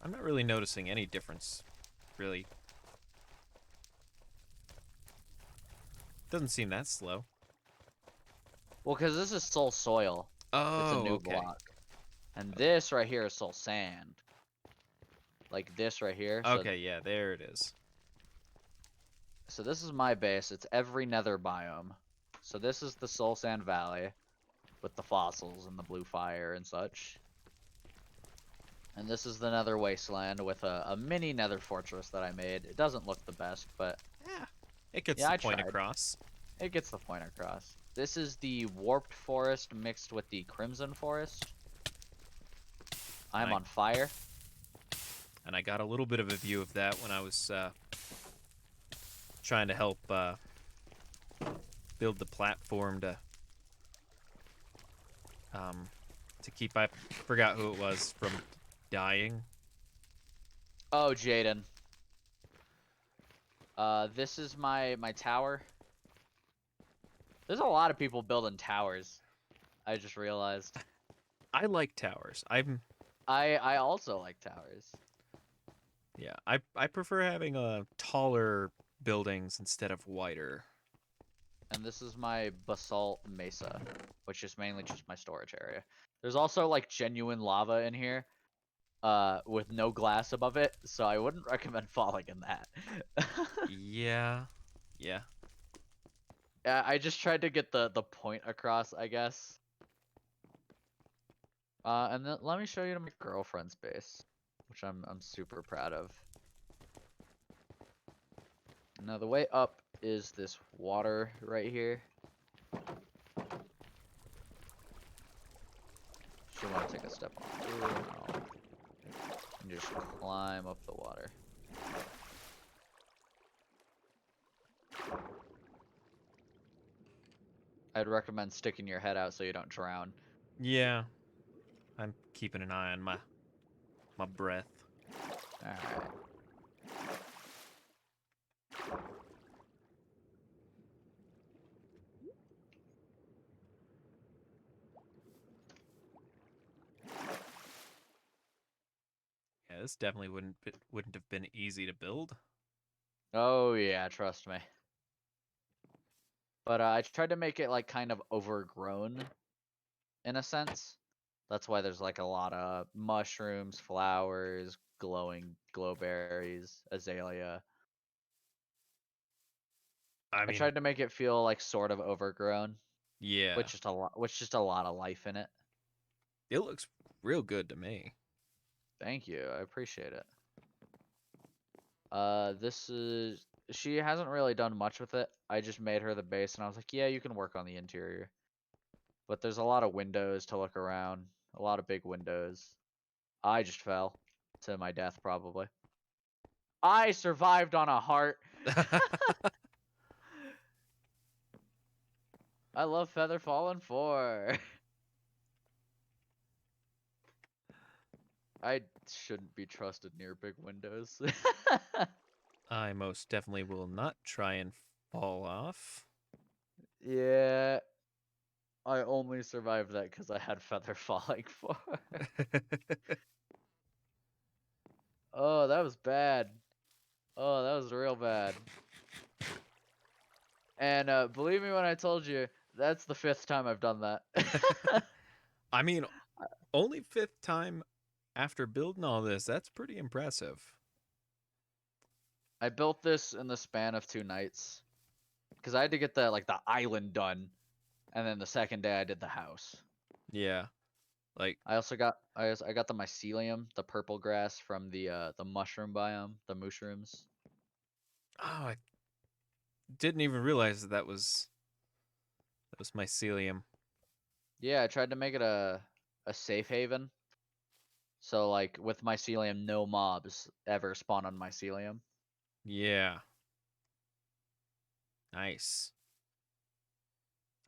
I'm not really noticing any difference, really. Doesn't seem that slow. Well, because this is soul soil. It's a Oh, new okay. block, and this right here is soul sand. Like this right here. Okay, yeah, there it is. So this is my base. It's every nether biome. So this is the Soul Sand Valley with the fossils and the blue fire and such. And this is the nether wasteland with a mini nether fortress that I made. It doesn't look the best, but Yeah, it gets yeah, the I point tried. across. It gets the point across. This is the warped forest mixed with the crimson forest. I'm on fire. And I got a little bit of a view of that when I was trying to help build the platform to keep. I forgot who it was from dying. Oh, Jaden. This is my tower. There's a lot of people building towers. I just realized. I like towers. I also like towers. Yeah, I prefer having taller buildings instead of wider. And this is my basalt mesa, which is mainly just my storage area. There's also like genuine lava in here, with no glass above it, so I wouldn't recommend falling in that. Yeah, yeah. Yeah, I just tried to get the point across, I guess. And then let me show you my girlfriend's base, which I'm super proud of. Now the way up is this water right here. She want to take a step on through, and just climb up the water. I'd recommend sticking your head out so you don't drown. Yeah, I'm keeping an eye on my breath. Alright. Yeah, this definitely wouldn't have been easy to build. Oh yeah, trust me. But I tried to make it like kind of overgrown in a sense. That's why there's like a lot of mushrooms, flowers, glowing glowberries, azalea. I I mean, tried to make it feel like sort of overgrown, yeah, with just a lot of life in it. it looks real good to me. Thank you. I appreciate it. This is she hasn't really done much with it. I just made her the base and I was like, "Yeah, you can work on the interior." But there's a lot of windows to look around, a lot of big windows. I just fell to my death probably. I survived on a heart. I love Feather Fallen 4. I shouldn't be trusted near big windows. I most definitely will not try and fall off. Yeah, I only survived that because I had Feather Falling 4. Oh, that was bad. Oh, that was real bad. And believe me when I told you, that's the 5th time I've done that. I mean, only fifth time after building all this. That's pretty impressive. I built this in the span of 2 nights because I had to get the island done, and then the second day I did the house. Yeah. Like, I got the mycelium, the purple grass from the mushroom biome, the mushrooms. oh, I didn't even realize that was mycelium. Yeah, I tried to make it a safe haven. So like with mycelium, no mobs ever spawn on mycelium. Yeah. Nice.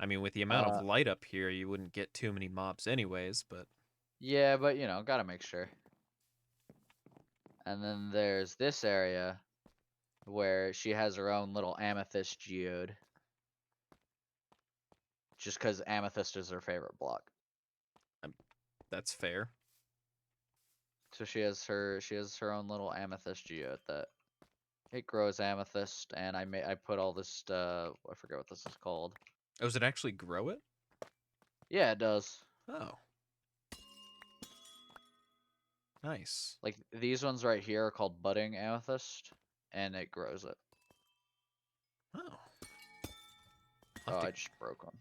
I mean, with the amount of Uh, light up here, you wouldn't get too many mobs anyways, but yeah, but you know, gotta make sure. And then there's this area where she has her own little amethyst geode. Just because amethyst is her favorite block. that's fair. So she has her own little amethyst geode that it grows amethyst, and I put all this I forget what this is called. Oh, does it actually grow it? Yeah, it does. Oh, nice. Like these ones right here are called budding amethyst, and it grows it. Oh, I'll Oh, have to, I just broke one.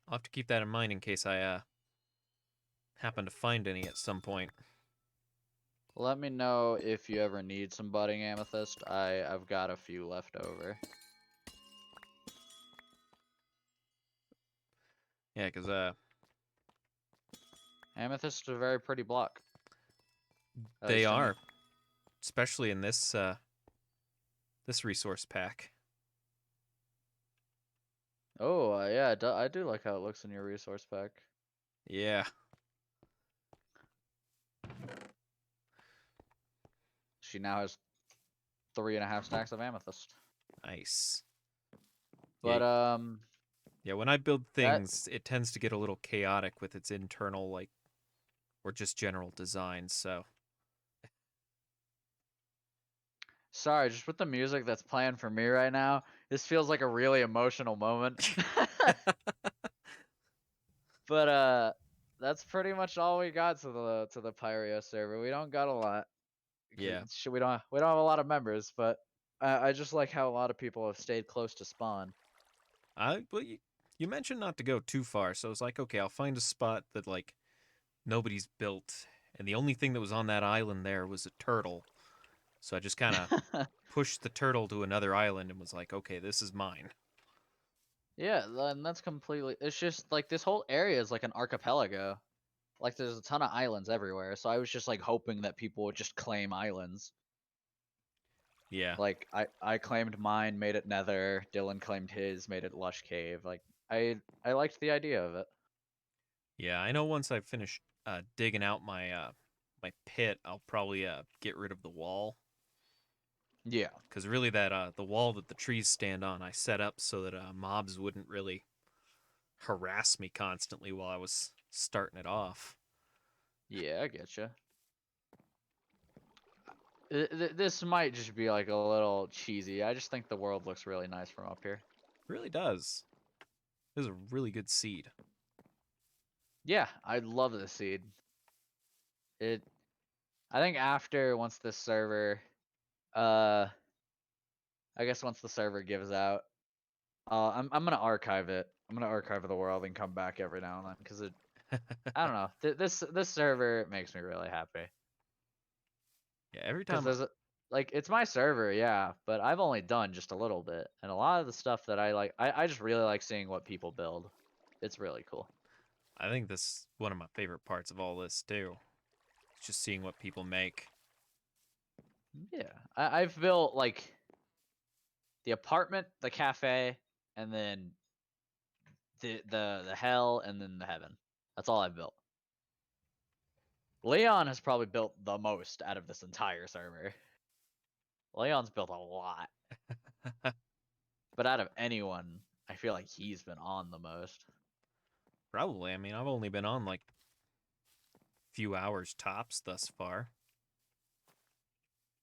I'll have to keep that in mind in case I happen to find any at some point. Let me know if you ever need some budding amethyst. I've got a few left over. Yeah, because Amethyst is a very pretty block. At they least to me. are, especially in this resource pack. Oh, yeah, I do like how it looks in your resource pack. Yeah. She now has 3.5 stacks of amethyst. Nice. Yeah, But yeah. When I build that things, it tends to get a little chaotic with its internal like or just general design. So sorry, just with the music that's playing for me right now, this feels like a really emotional moment. But that's pretty much all we got to the Pyrio server. We don't got a lot. yeah, We don't have a lot of members, but I just like how a lot of people have stayed close to spawn. well, you mentioned not to go too far, so it's like okay, I'll find a spot that like nobody's built, and the only thing that was on that island there was a turtle. So I just kind of pushed the turtle to another island and was like, okay, this is mine. Yeah, and that's completely. It's just like this whole area is like an archipelago. Like there's a ton of islands everywhere. So I was just like hoping that people would just claim islands. Yeah, Like I claimed mine, made it Nether. Dylan claimed his, made it Lush Cave. Like I liked the idea of it. yeah. I know once I finish digging out my pit, I'll probably get rid of the wall Yeah. because really that the wall that the trees stand on, I set up so that mobs wouldn't really harass me constantly while I was starting it off. Yeah, I get you. This might just be like a little cheesy. I just think the world looks really nice from up here. It really does. This is a really good seed. Yeah, I love the seed. It. I think after once this server, uh, I guess once the server gives out, I'm gonna archive it. I'm gonna archive the world and come back every now and then because it. I don't know. This server makes me really happy Yeah, every because time. like it's my server, yeah, but I've only done just a little bit, and a lot of the stuff that I like, I just really like seeing what people build. It's really cool. I think this is one of my favorite parts of all this too. It's just seeing what people make. Yeah, I've built like the apartment, the cafe, and then the hell, and then the heaven. That's all I've built. Leon has probably built the most out of this entire server. Leon's built a lot, but out of anyone, I feel like he's been on the most. Probably. I mean, I've only been on like a few hours tops thus far.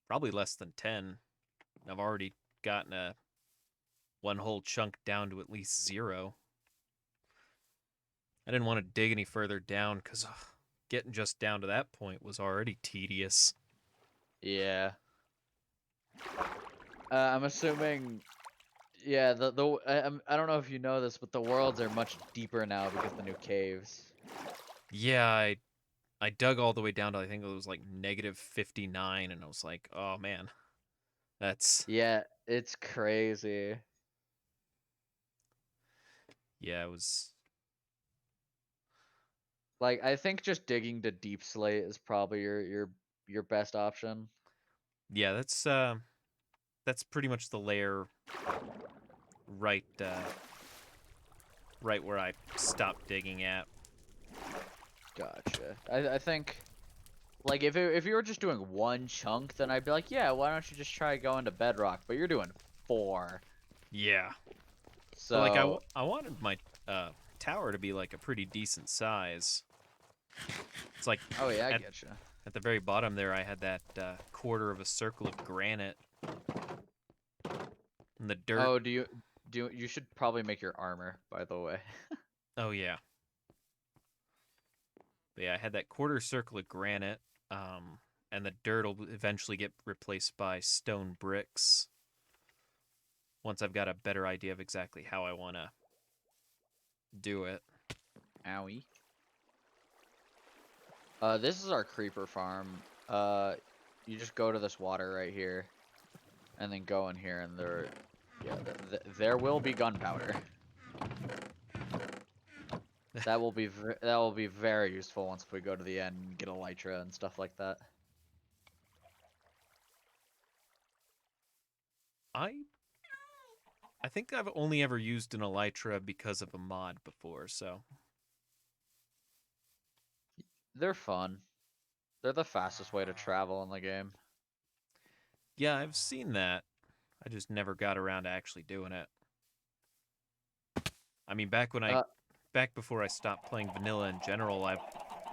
probably less than 10. I've already gotten one whole chunk down to at least 0. I didn't want to dig any further down because getting just down to that point was already tedious. Yeah. I'm assuming. Yeah, I don't know if you know this, but the worlds are much deeper now because the new caves. Yeah, I dug all the way down to, I think it was like -59, and I was like, oh man, that's, Yeah, it's crazy. yeah, it was, Like, I think just digging to Deep Slate is probably your best option. yeah, that's pretty much the layer right, right where I stopped digging at. Gotcha. I think, like, if you were just doing one chunk, then I'd be like, yeah, why don't you just try going to Bedrock? But you're doing 4, Yeah, but like so I wanted my tower to be like a pretty decent size. It's like oh yeah, I at get you. at the very bottom there, I had that quarter of a circle of granite, and the dirt. Oh, you should probably make your armor, by the way. Oh yeah, but yeah, I had that quarter circle of granite, and the dirt will eventually get replaced by stone bricks once I've got a better idea of exactly how I want to do it. Owie. This is our creeper farm. You just go to this water right here, and then go in here, and there will be gunpowder. That will be very useful once we go to the end and get elytra and stuff like that. I I think I've only ever used an elytra because of a mod before, so They're fun. They're the fastest way to travel in the game. yeah, I've seen that. I just never got around to actually doing it. I mean, Uh, back before I stopped playing vanilla in general, I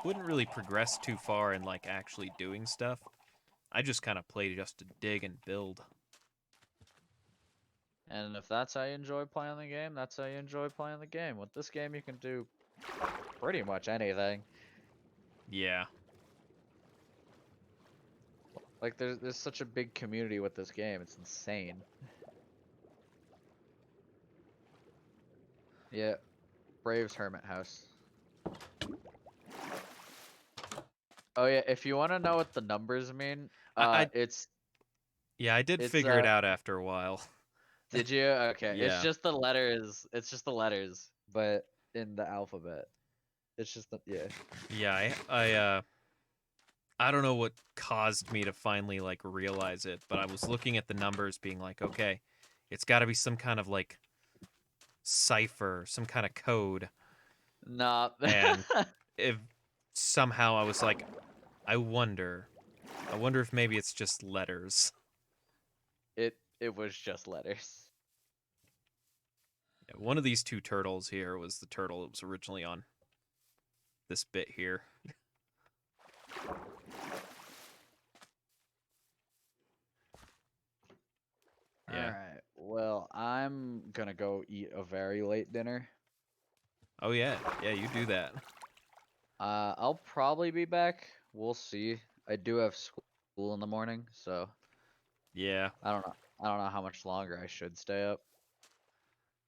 wouldn't really progress too far in like actually doing stuff. I just kind of played just to dig and build. and if that's how you enjoy playing the game, that's how you enjoy playing the game. With this game, you can do pretty much anything. Yeah. Like there's such a big community with this game. It's insane. Yeah, Braves Hermit House. Oh yeah, if you want to know what the numbers mean, I it's yeah, I did it's figure it out after a while. did you? Okay, it's Yeah. just the letters. It's just the letters, but in the alphabet. It's just the yeah. Yeah, I don't know what caused me to finally like realize it, but I was looking at the numbers being like, okay, it's got to be some kind of like cipher, some kind of code. Nah. And if somehow I was like, I wonder if maybe it's just letters. it was just letters. Yeah, one of these two turtles here was the turtle that was originally on this bit here. Yeah. Alright. Well, I'm gonna go eat a very late dinner. Oh yeah. Yeah, you do that. I'll probably be back. We'll see. I do have school in the morning, so Yeah. I don't know. I don't know how much longer I should stay up.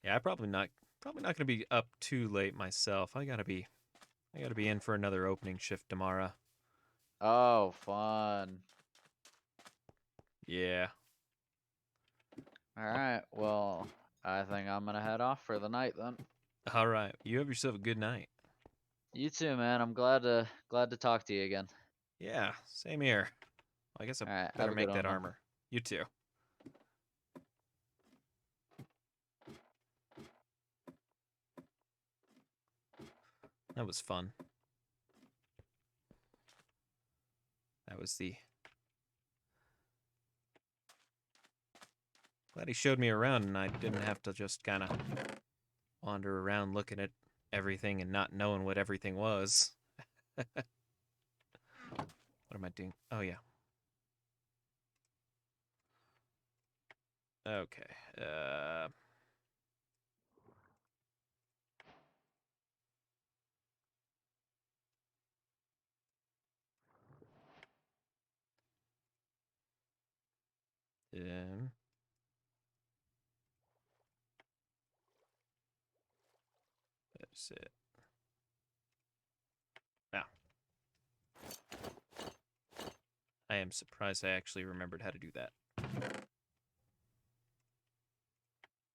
Yeah, I probably not going to be up too late myself. I got to be in for another opening shift tomorrow. Oh, fun. Yeah. Alright, well, I think I'm gonna head off for the night then. All right. You have yourself a good night. You too, man. I'm glad to talk to you again. Yeah, same here. I guess I Alright, have better a good make that one, man. armor. You too. That was fun. That was the... Glad he showed me around and I didn't have to just kind of wander around looking at everything and not knowing what everything was. What am I doing? Oh, yeah. Okay. Um, that's it. Now, I am surprised I actually remembered how to do that.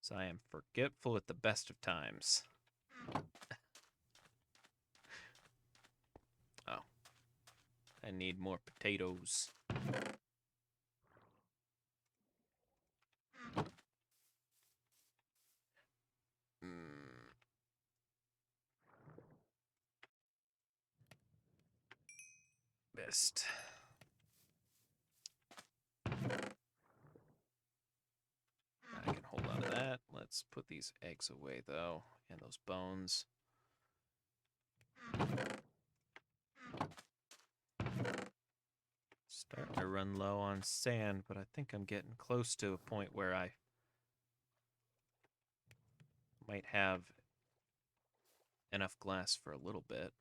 So I am forgetful at the best of times. Oh. I need more potatoes. Mm. Best. I can hold on to that. Let's put these eggs away, though, and those bones. Starting to run low on sand, but I think I'm getting close to a point where I might have enough glass for a little bit.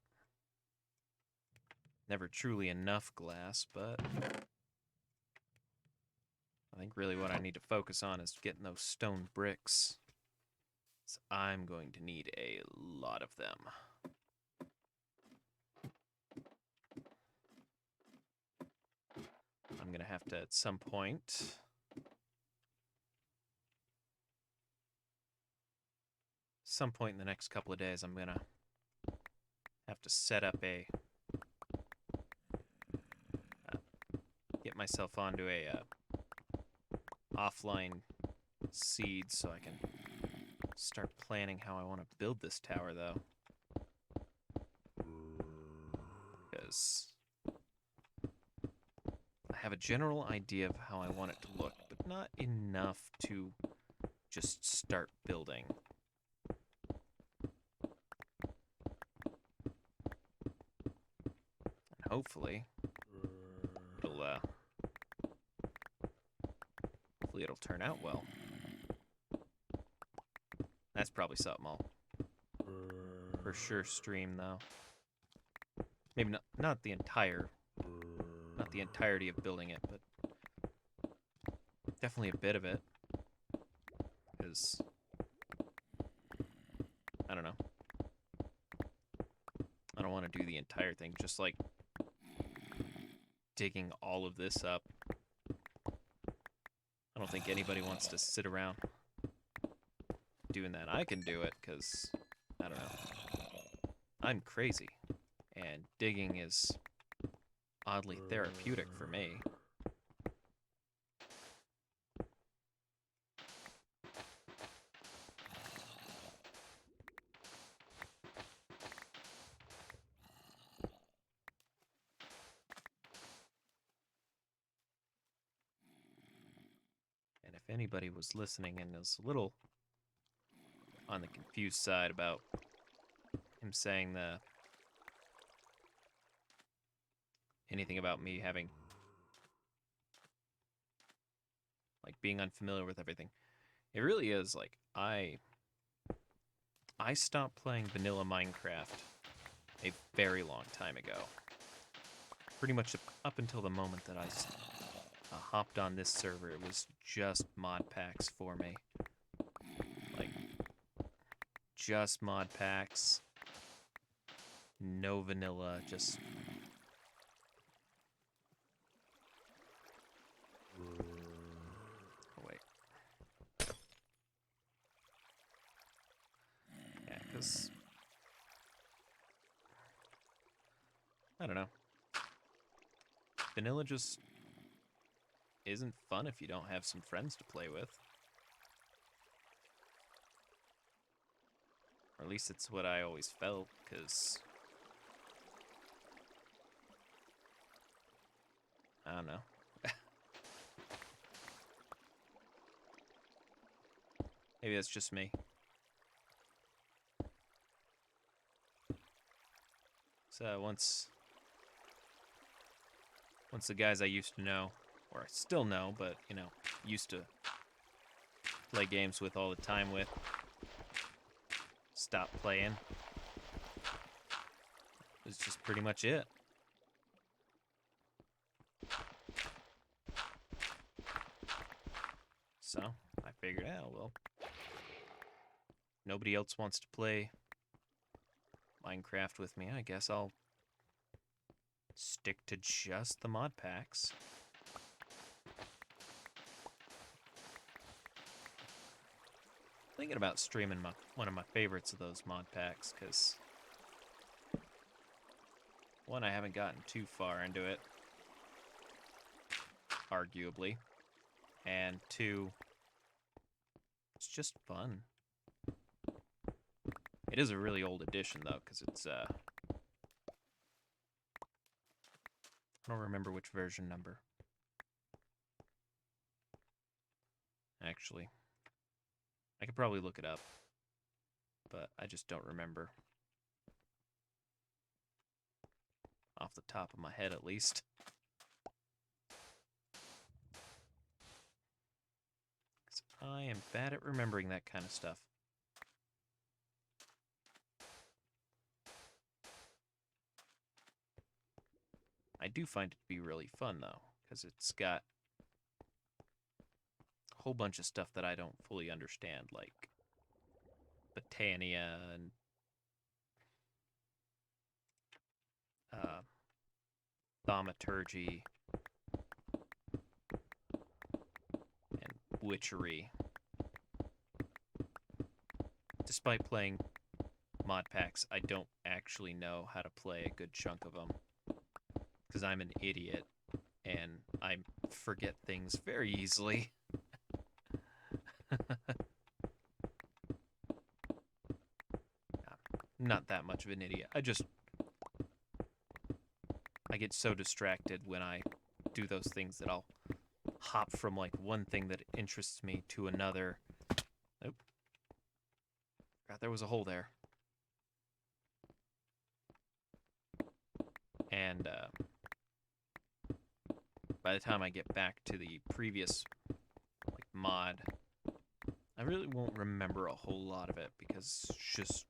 Never truly enough glass, but I think really what I need to focus on is getting those stone bricks. So I'm going to need a lot of them. I'm going to have to, at some point, in the next couple of days, I'm going to have to set up a, get myself onto a offline seed so I can start planning how I want to build this tower, though. Because I have a general idea of how I want it to look, but not enough to just start building. And hopefully it'll turn out well. That's probably something I'll for sure stream, though. Maybe not the entirety of building it, but definitely a bit of it. Because I don't know. I don't want to do the entire thing, just like digging all of this up. I don't think anybody wants to sit around doing that. I can do it because, I don't know, I'm crazy. And digging is oddly therapeutic for me. And if anybody was listening and is a little on the confused side about him saying anything about me having, like, being unfamiliar with everything, it really is like I stopped playing vanilla Minecraft a very long time ago. Pretty much up until the moment that I hopped on this server, it was just mod packs for me. Like, just mod packs. No vanilla, just... Oh, wait. Yeah, because... I don't know. Vanilla just isn't fun if you don't have some friends to play with. Or at least it's what I always felt, because... I don't know. Maybe that's just me. So once the guys I used to know, or I still know, but, you know, used to play games with all the time with stop playing. It's just pretty much it. So I figured out, well, nobody else wants to play Minecraft with me. I guess I'll stick to just the mod packs. Thinking about streaming one of my favorites of those mod packs, because one, I haven't gotten too far into it, arguably, and two, it's just fun. It is a really old edition, though, because it's, I don't remember which version number. Actually, I could probably look it up, but I just don't remember. Off the top of my head, at least. 'Cause I am bad at remembering that kind of stuff. I do find it to be really fun, though, because it's got a whole bunch of stuff that I don't fully understand, like Botania and thaumaturgy and witchery. Despite playing mod packs, I don't actually know how to play a good chunk of them, because I'm an idiot and I forget things very easily. Not that much of an idiot. I get so distracted when I do those things that I'll hop from like one thing that interests me to another. Nope. God, there was a hole there. And by the time I get back to the previous like mod, I really won't remember a whole lot of it, because it's just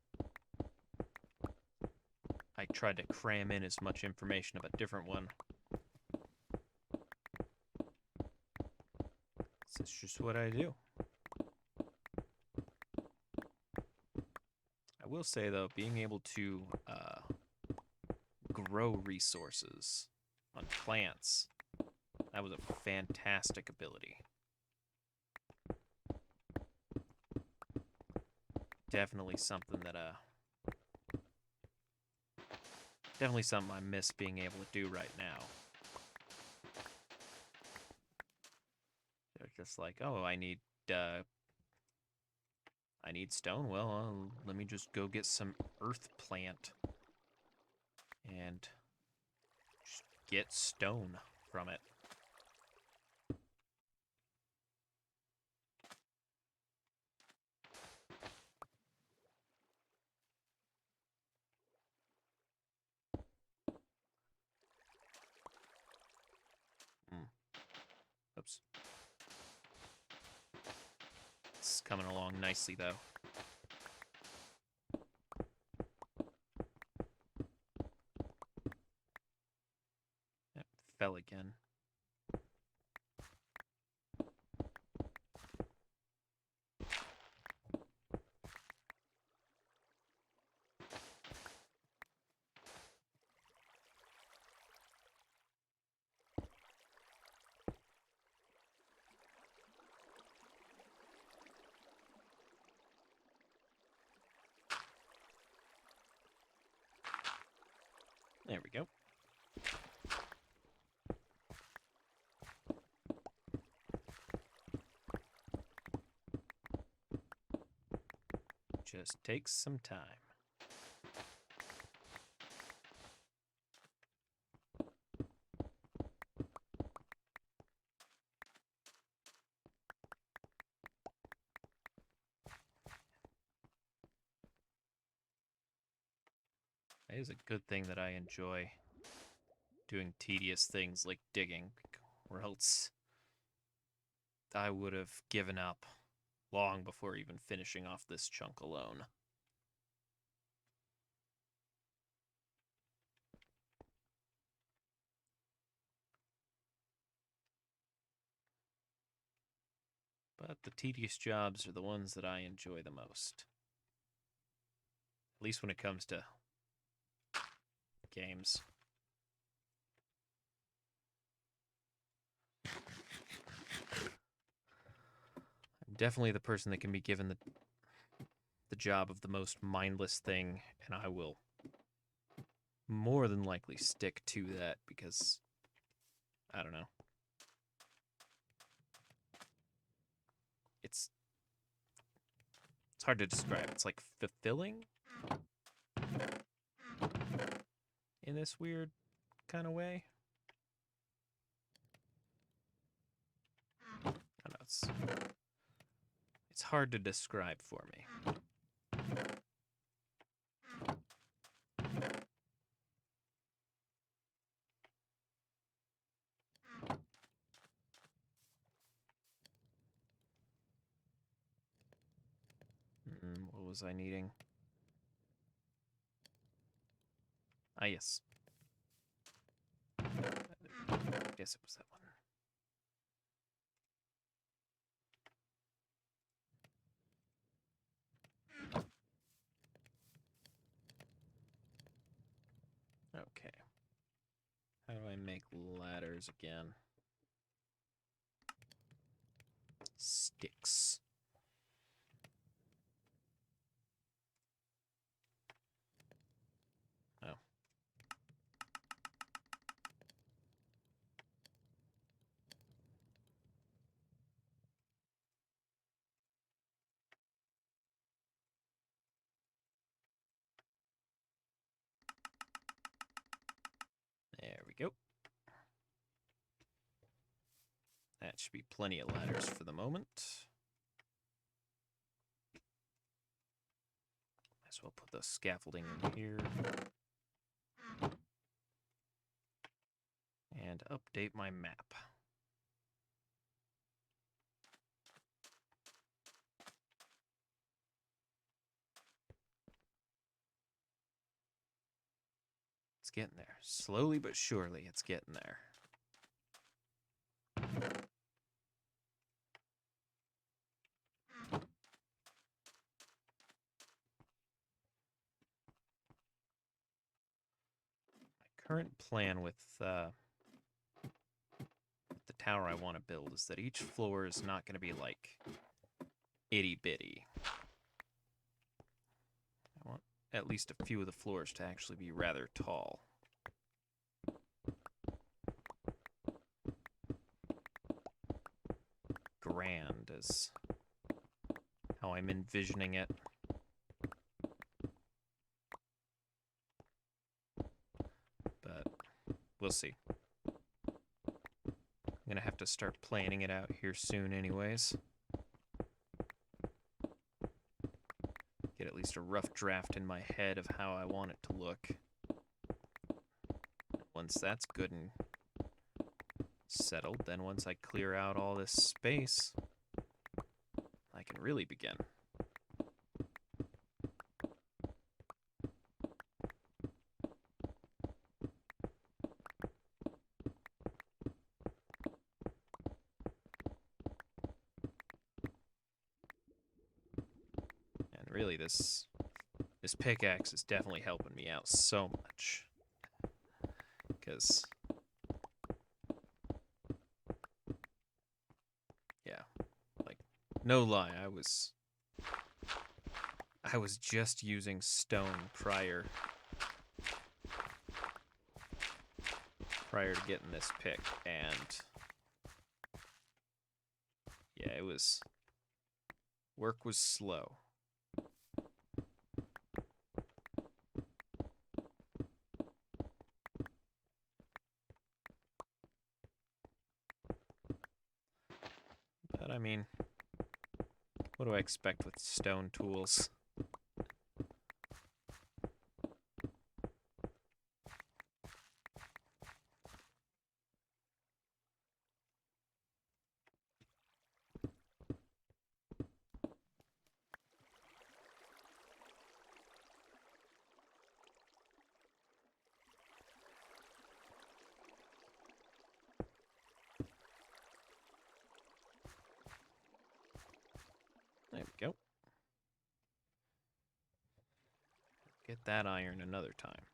I tried to cram in as much information of a different one. It's just what I do. I will say, though, being able to grow resources on plants, that was a fantastic ability. Definitely something that definitely something I miss being able to do right now. They're just like, oh, I need stone. Well, let me just go get some earth plant and just get stone from it. Oops. It's coming along nicely, though. Yep, fell again. There we go. Just takes some time. It is a good thing that I enjoy doing tedious things like digging, or else I would have given up long before even finishing off this chunk alone. But the tedious jobs are the ones that I enjoy the most. At least when it comes to games. I'm definitely the person that can be given the job of the most mindless thing, and I will more than likely stick to that because, I don't know. It's hard to describe. It's like fulfilling in this weird kind of way. I don't know, it's hard to describe for me. What was I needing? Ah, yes. I guess it was that one. Okay. How do I make ladders again? Sticks. Oh. There we go. That should be plenty of ladders for the moment. Might as well put the scaffolding in here. And update my map. It's getting there. Slowly but surely, it's getting there. My current plan with the tower I want to build is that each floor is not going to be like itty-bitty. I want at least a few of the floors to actually be rather tall. Grand is how I'm envisioning it. But we'll see. I'm gonna have to start planning it out here soon anyways. Get at least a rough draft in my head of how I want it to look. Once that's good and settled, then once I clear out all this space, I can really begin. And really, this pickaxe is definitely helping me out so much. Because, yeah, like, no lie, I was just using stone prior to getting this pick, and yeah, work was slow. But I mean, what do I expect with stone tools? that iron another time.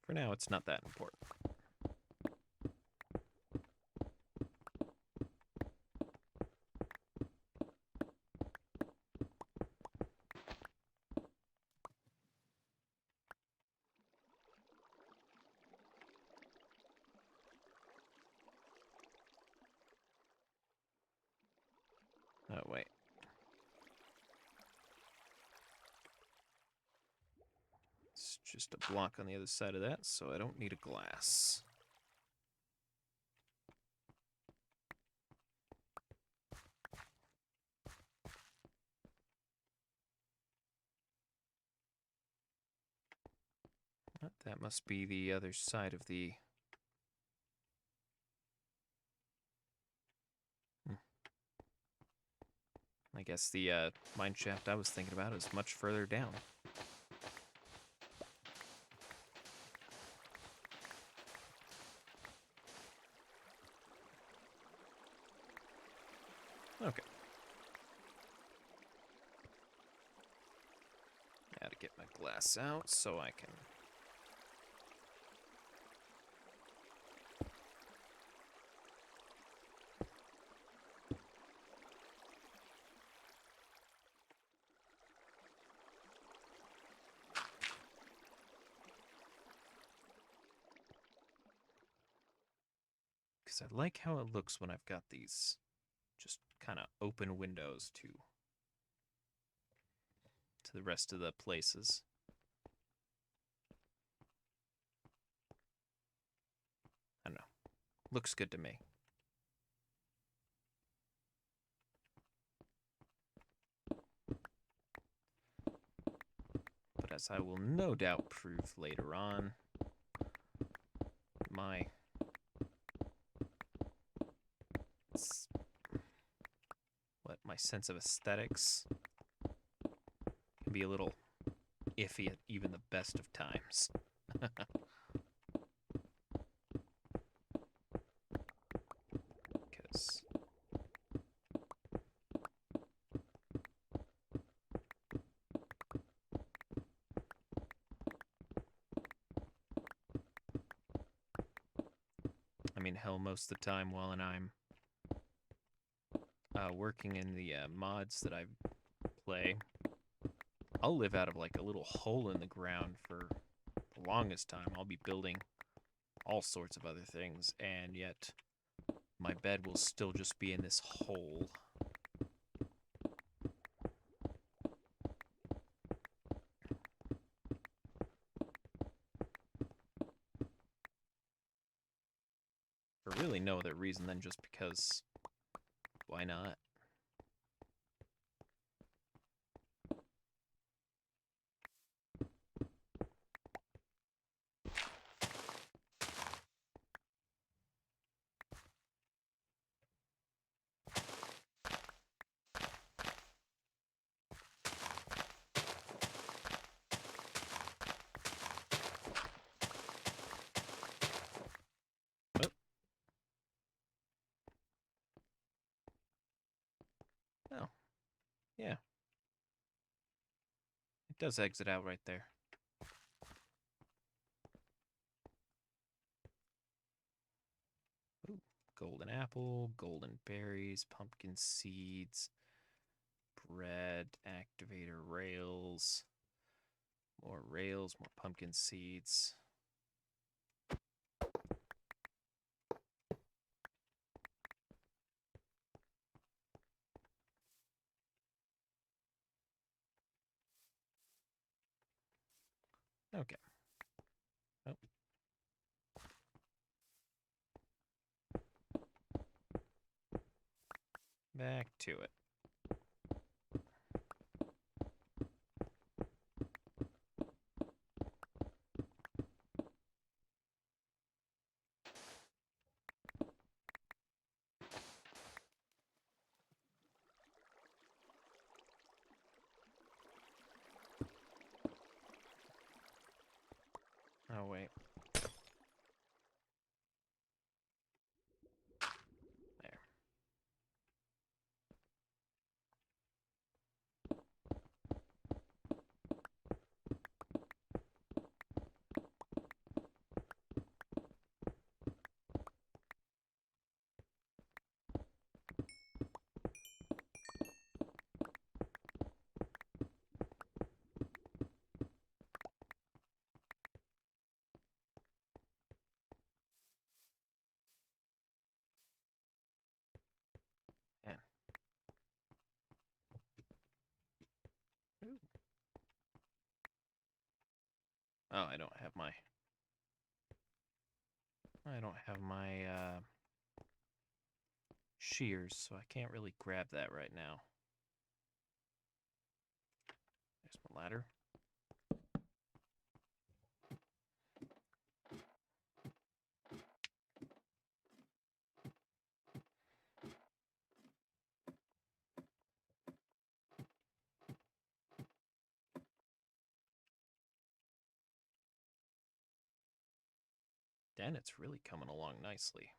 For now, it's not that important. Oh, wait. It's just a block on the other side of that, so I don't need a glass. That must be the other side of the... I guess the mine shaft I was thinking about is much further down. Okay. Now to get my glass out so I can... Because I like how it looks when I've got these just kind of open windows to the rest of the places. I don't know. Looks good to me. But as I will no doubt prove later on, my sense of aesthetics can be a little iffy at even the best of times. Because I mean, hell, most of the time while I'm working in the mods that I play, I'll live out of like a little hole in the ground for the longest time. I'll be building all sorts of other things, and yet my bed will still just be in this hole. For really no other reason than just because, why not? Oh, yeah. It does exit out right there. Ooh, golden apple, golden berries, pumpkin seeds, bread, activator rails, more pumpkin seeds. Okay. Oh. Back to it. Oh, wait. There. Oh, I don't have my shears, so I can't really grab that right now. There's my ladder. Dan, it's really coming along nicely.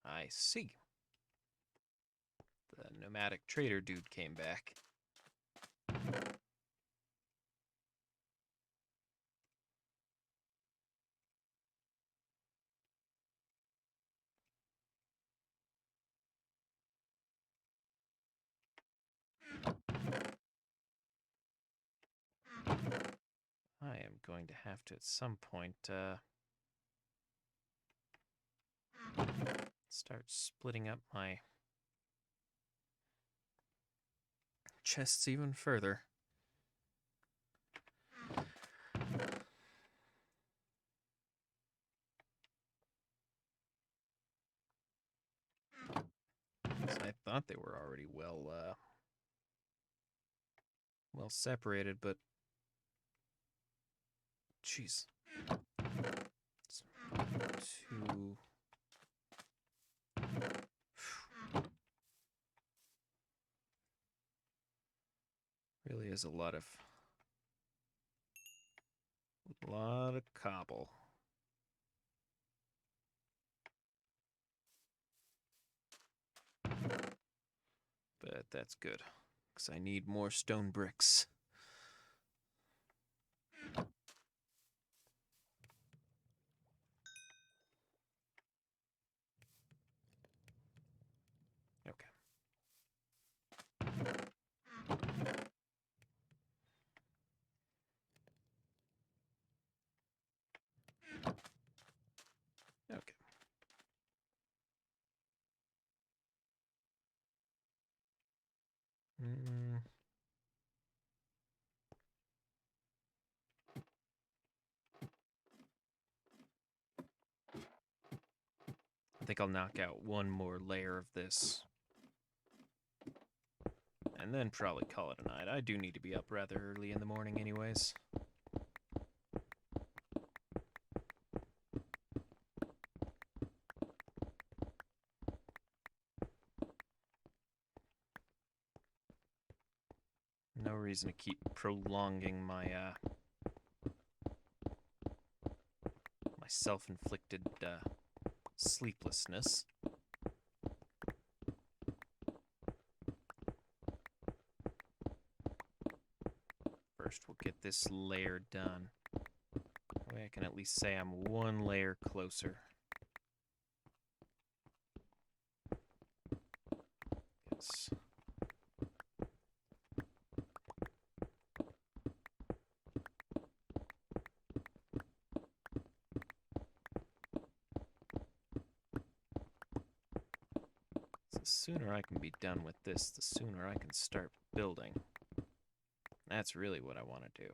I see. The nomadic trader dude came back. I am going to have to, at some point, start splitting up my chests even further. So I thought they were already well separated, but jeez, it's too. Really is a lot of cobble. But that's good, because I need more stone bricks. Okay. Okay. I think I'll knock out one more layer of this. And then probably call it a night. I do need to be up rather early in the morning anyways. No reason to keep prolonging my my self-inflicted sleeplessness. First, we'll get this layer done. That way I can at least say I'm one layer closer. Yes. So the sooner I can be done with this, the sooner I can start building. That's really what I want to do.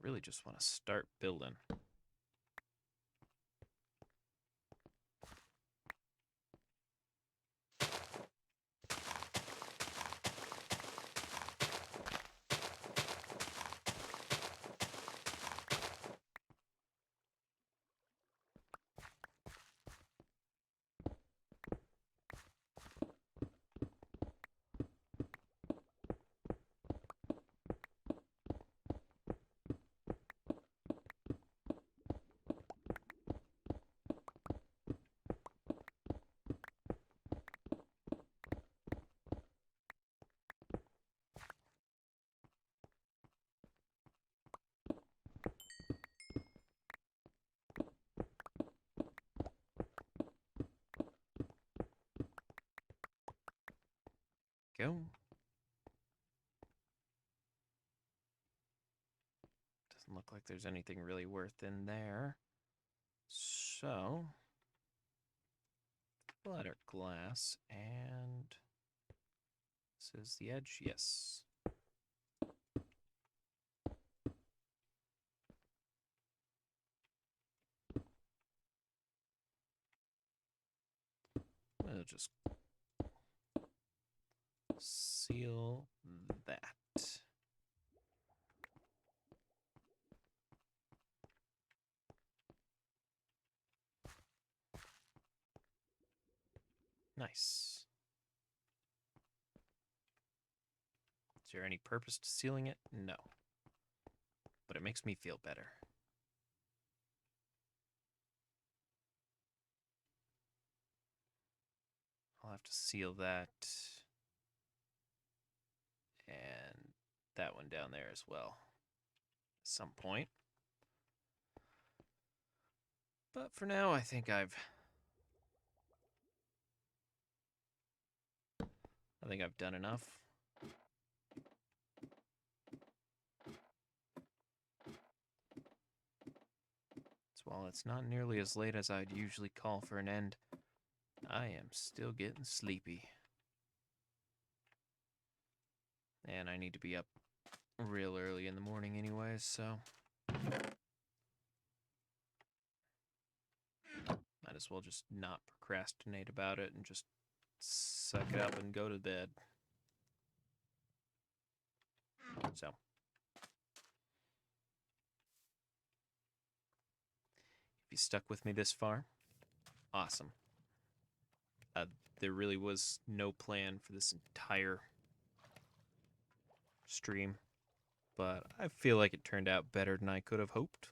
Really just want to start building. Go. Doesn't look like there's anything really worth in there. So, splatter glass, and this is the edge. Yes. We'll just seal that. Nice. Is there any purpose to sealing it? No. But it makes me feel better. I'll have to seal that. And that one down there as well. At some point. But for now, I think I've done enough. So while it's not nearly as late as I'd usually call for an end, I am still getting sleepy. And I need to be up real early in the morning anyways, so might as well just not procrastinate about it and just suck it up and go to bed. So, if you stuck with me this far, awesome. There really was no plan for this entire stream, but I feel like it turned out better than I could have hoped.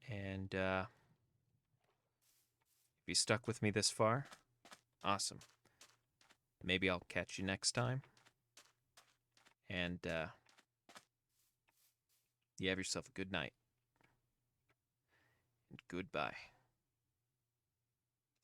And if you stuck with me this far, awesome. Maybe I'll catch you next time. And you have yourself a good night. And goodbye.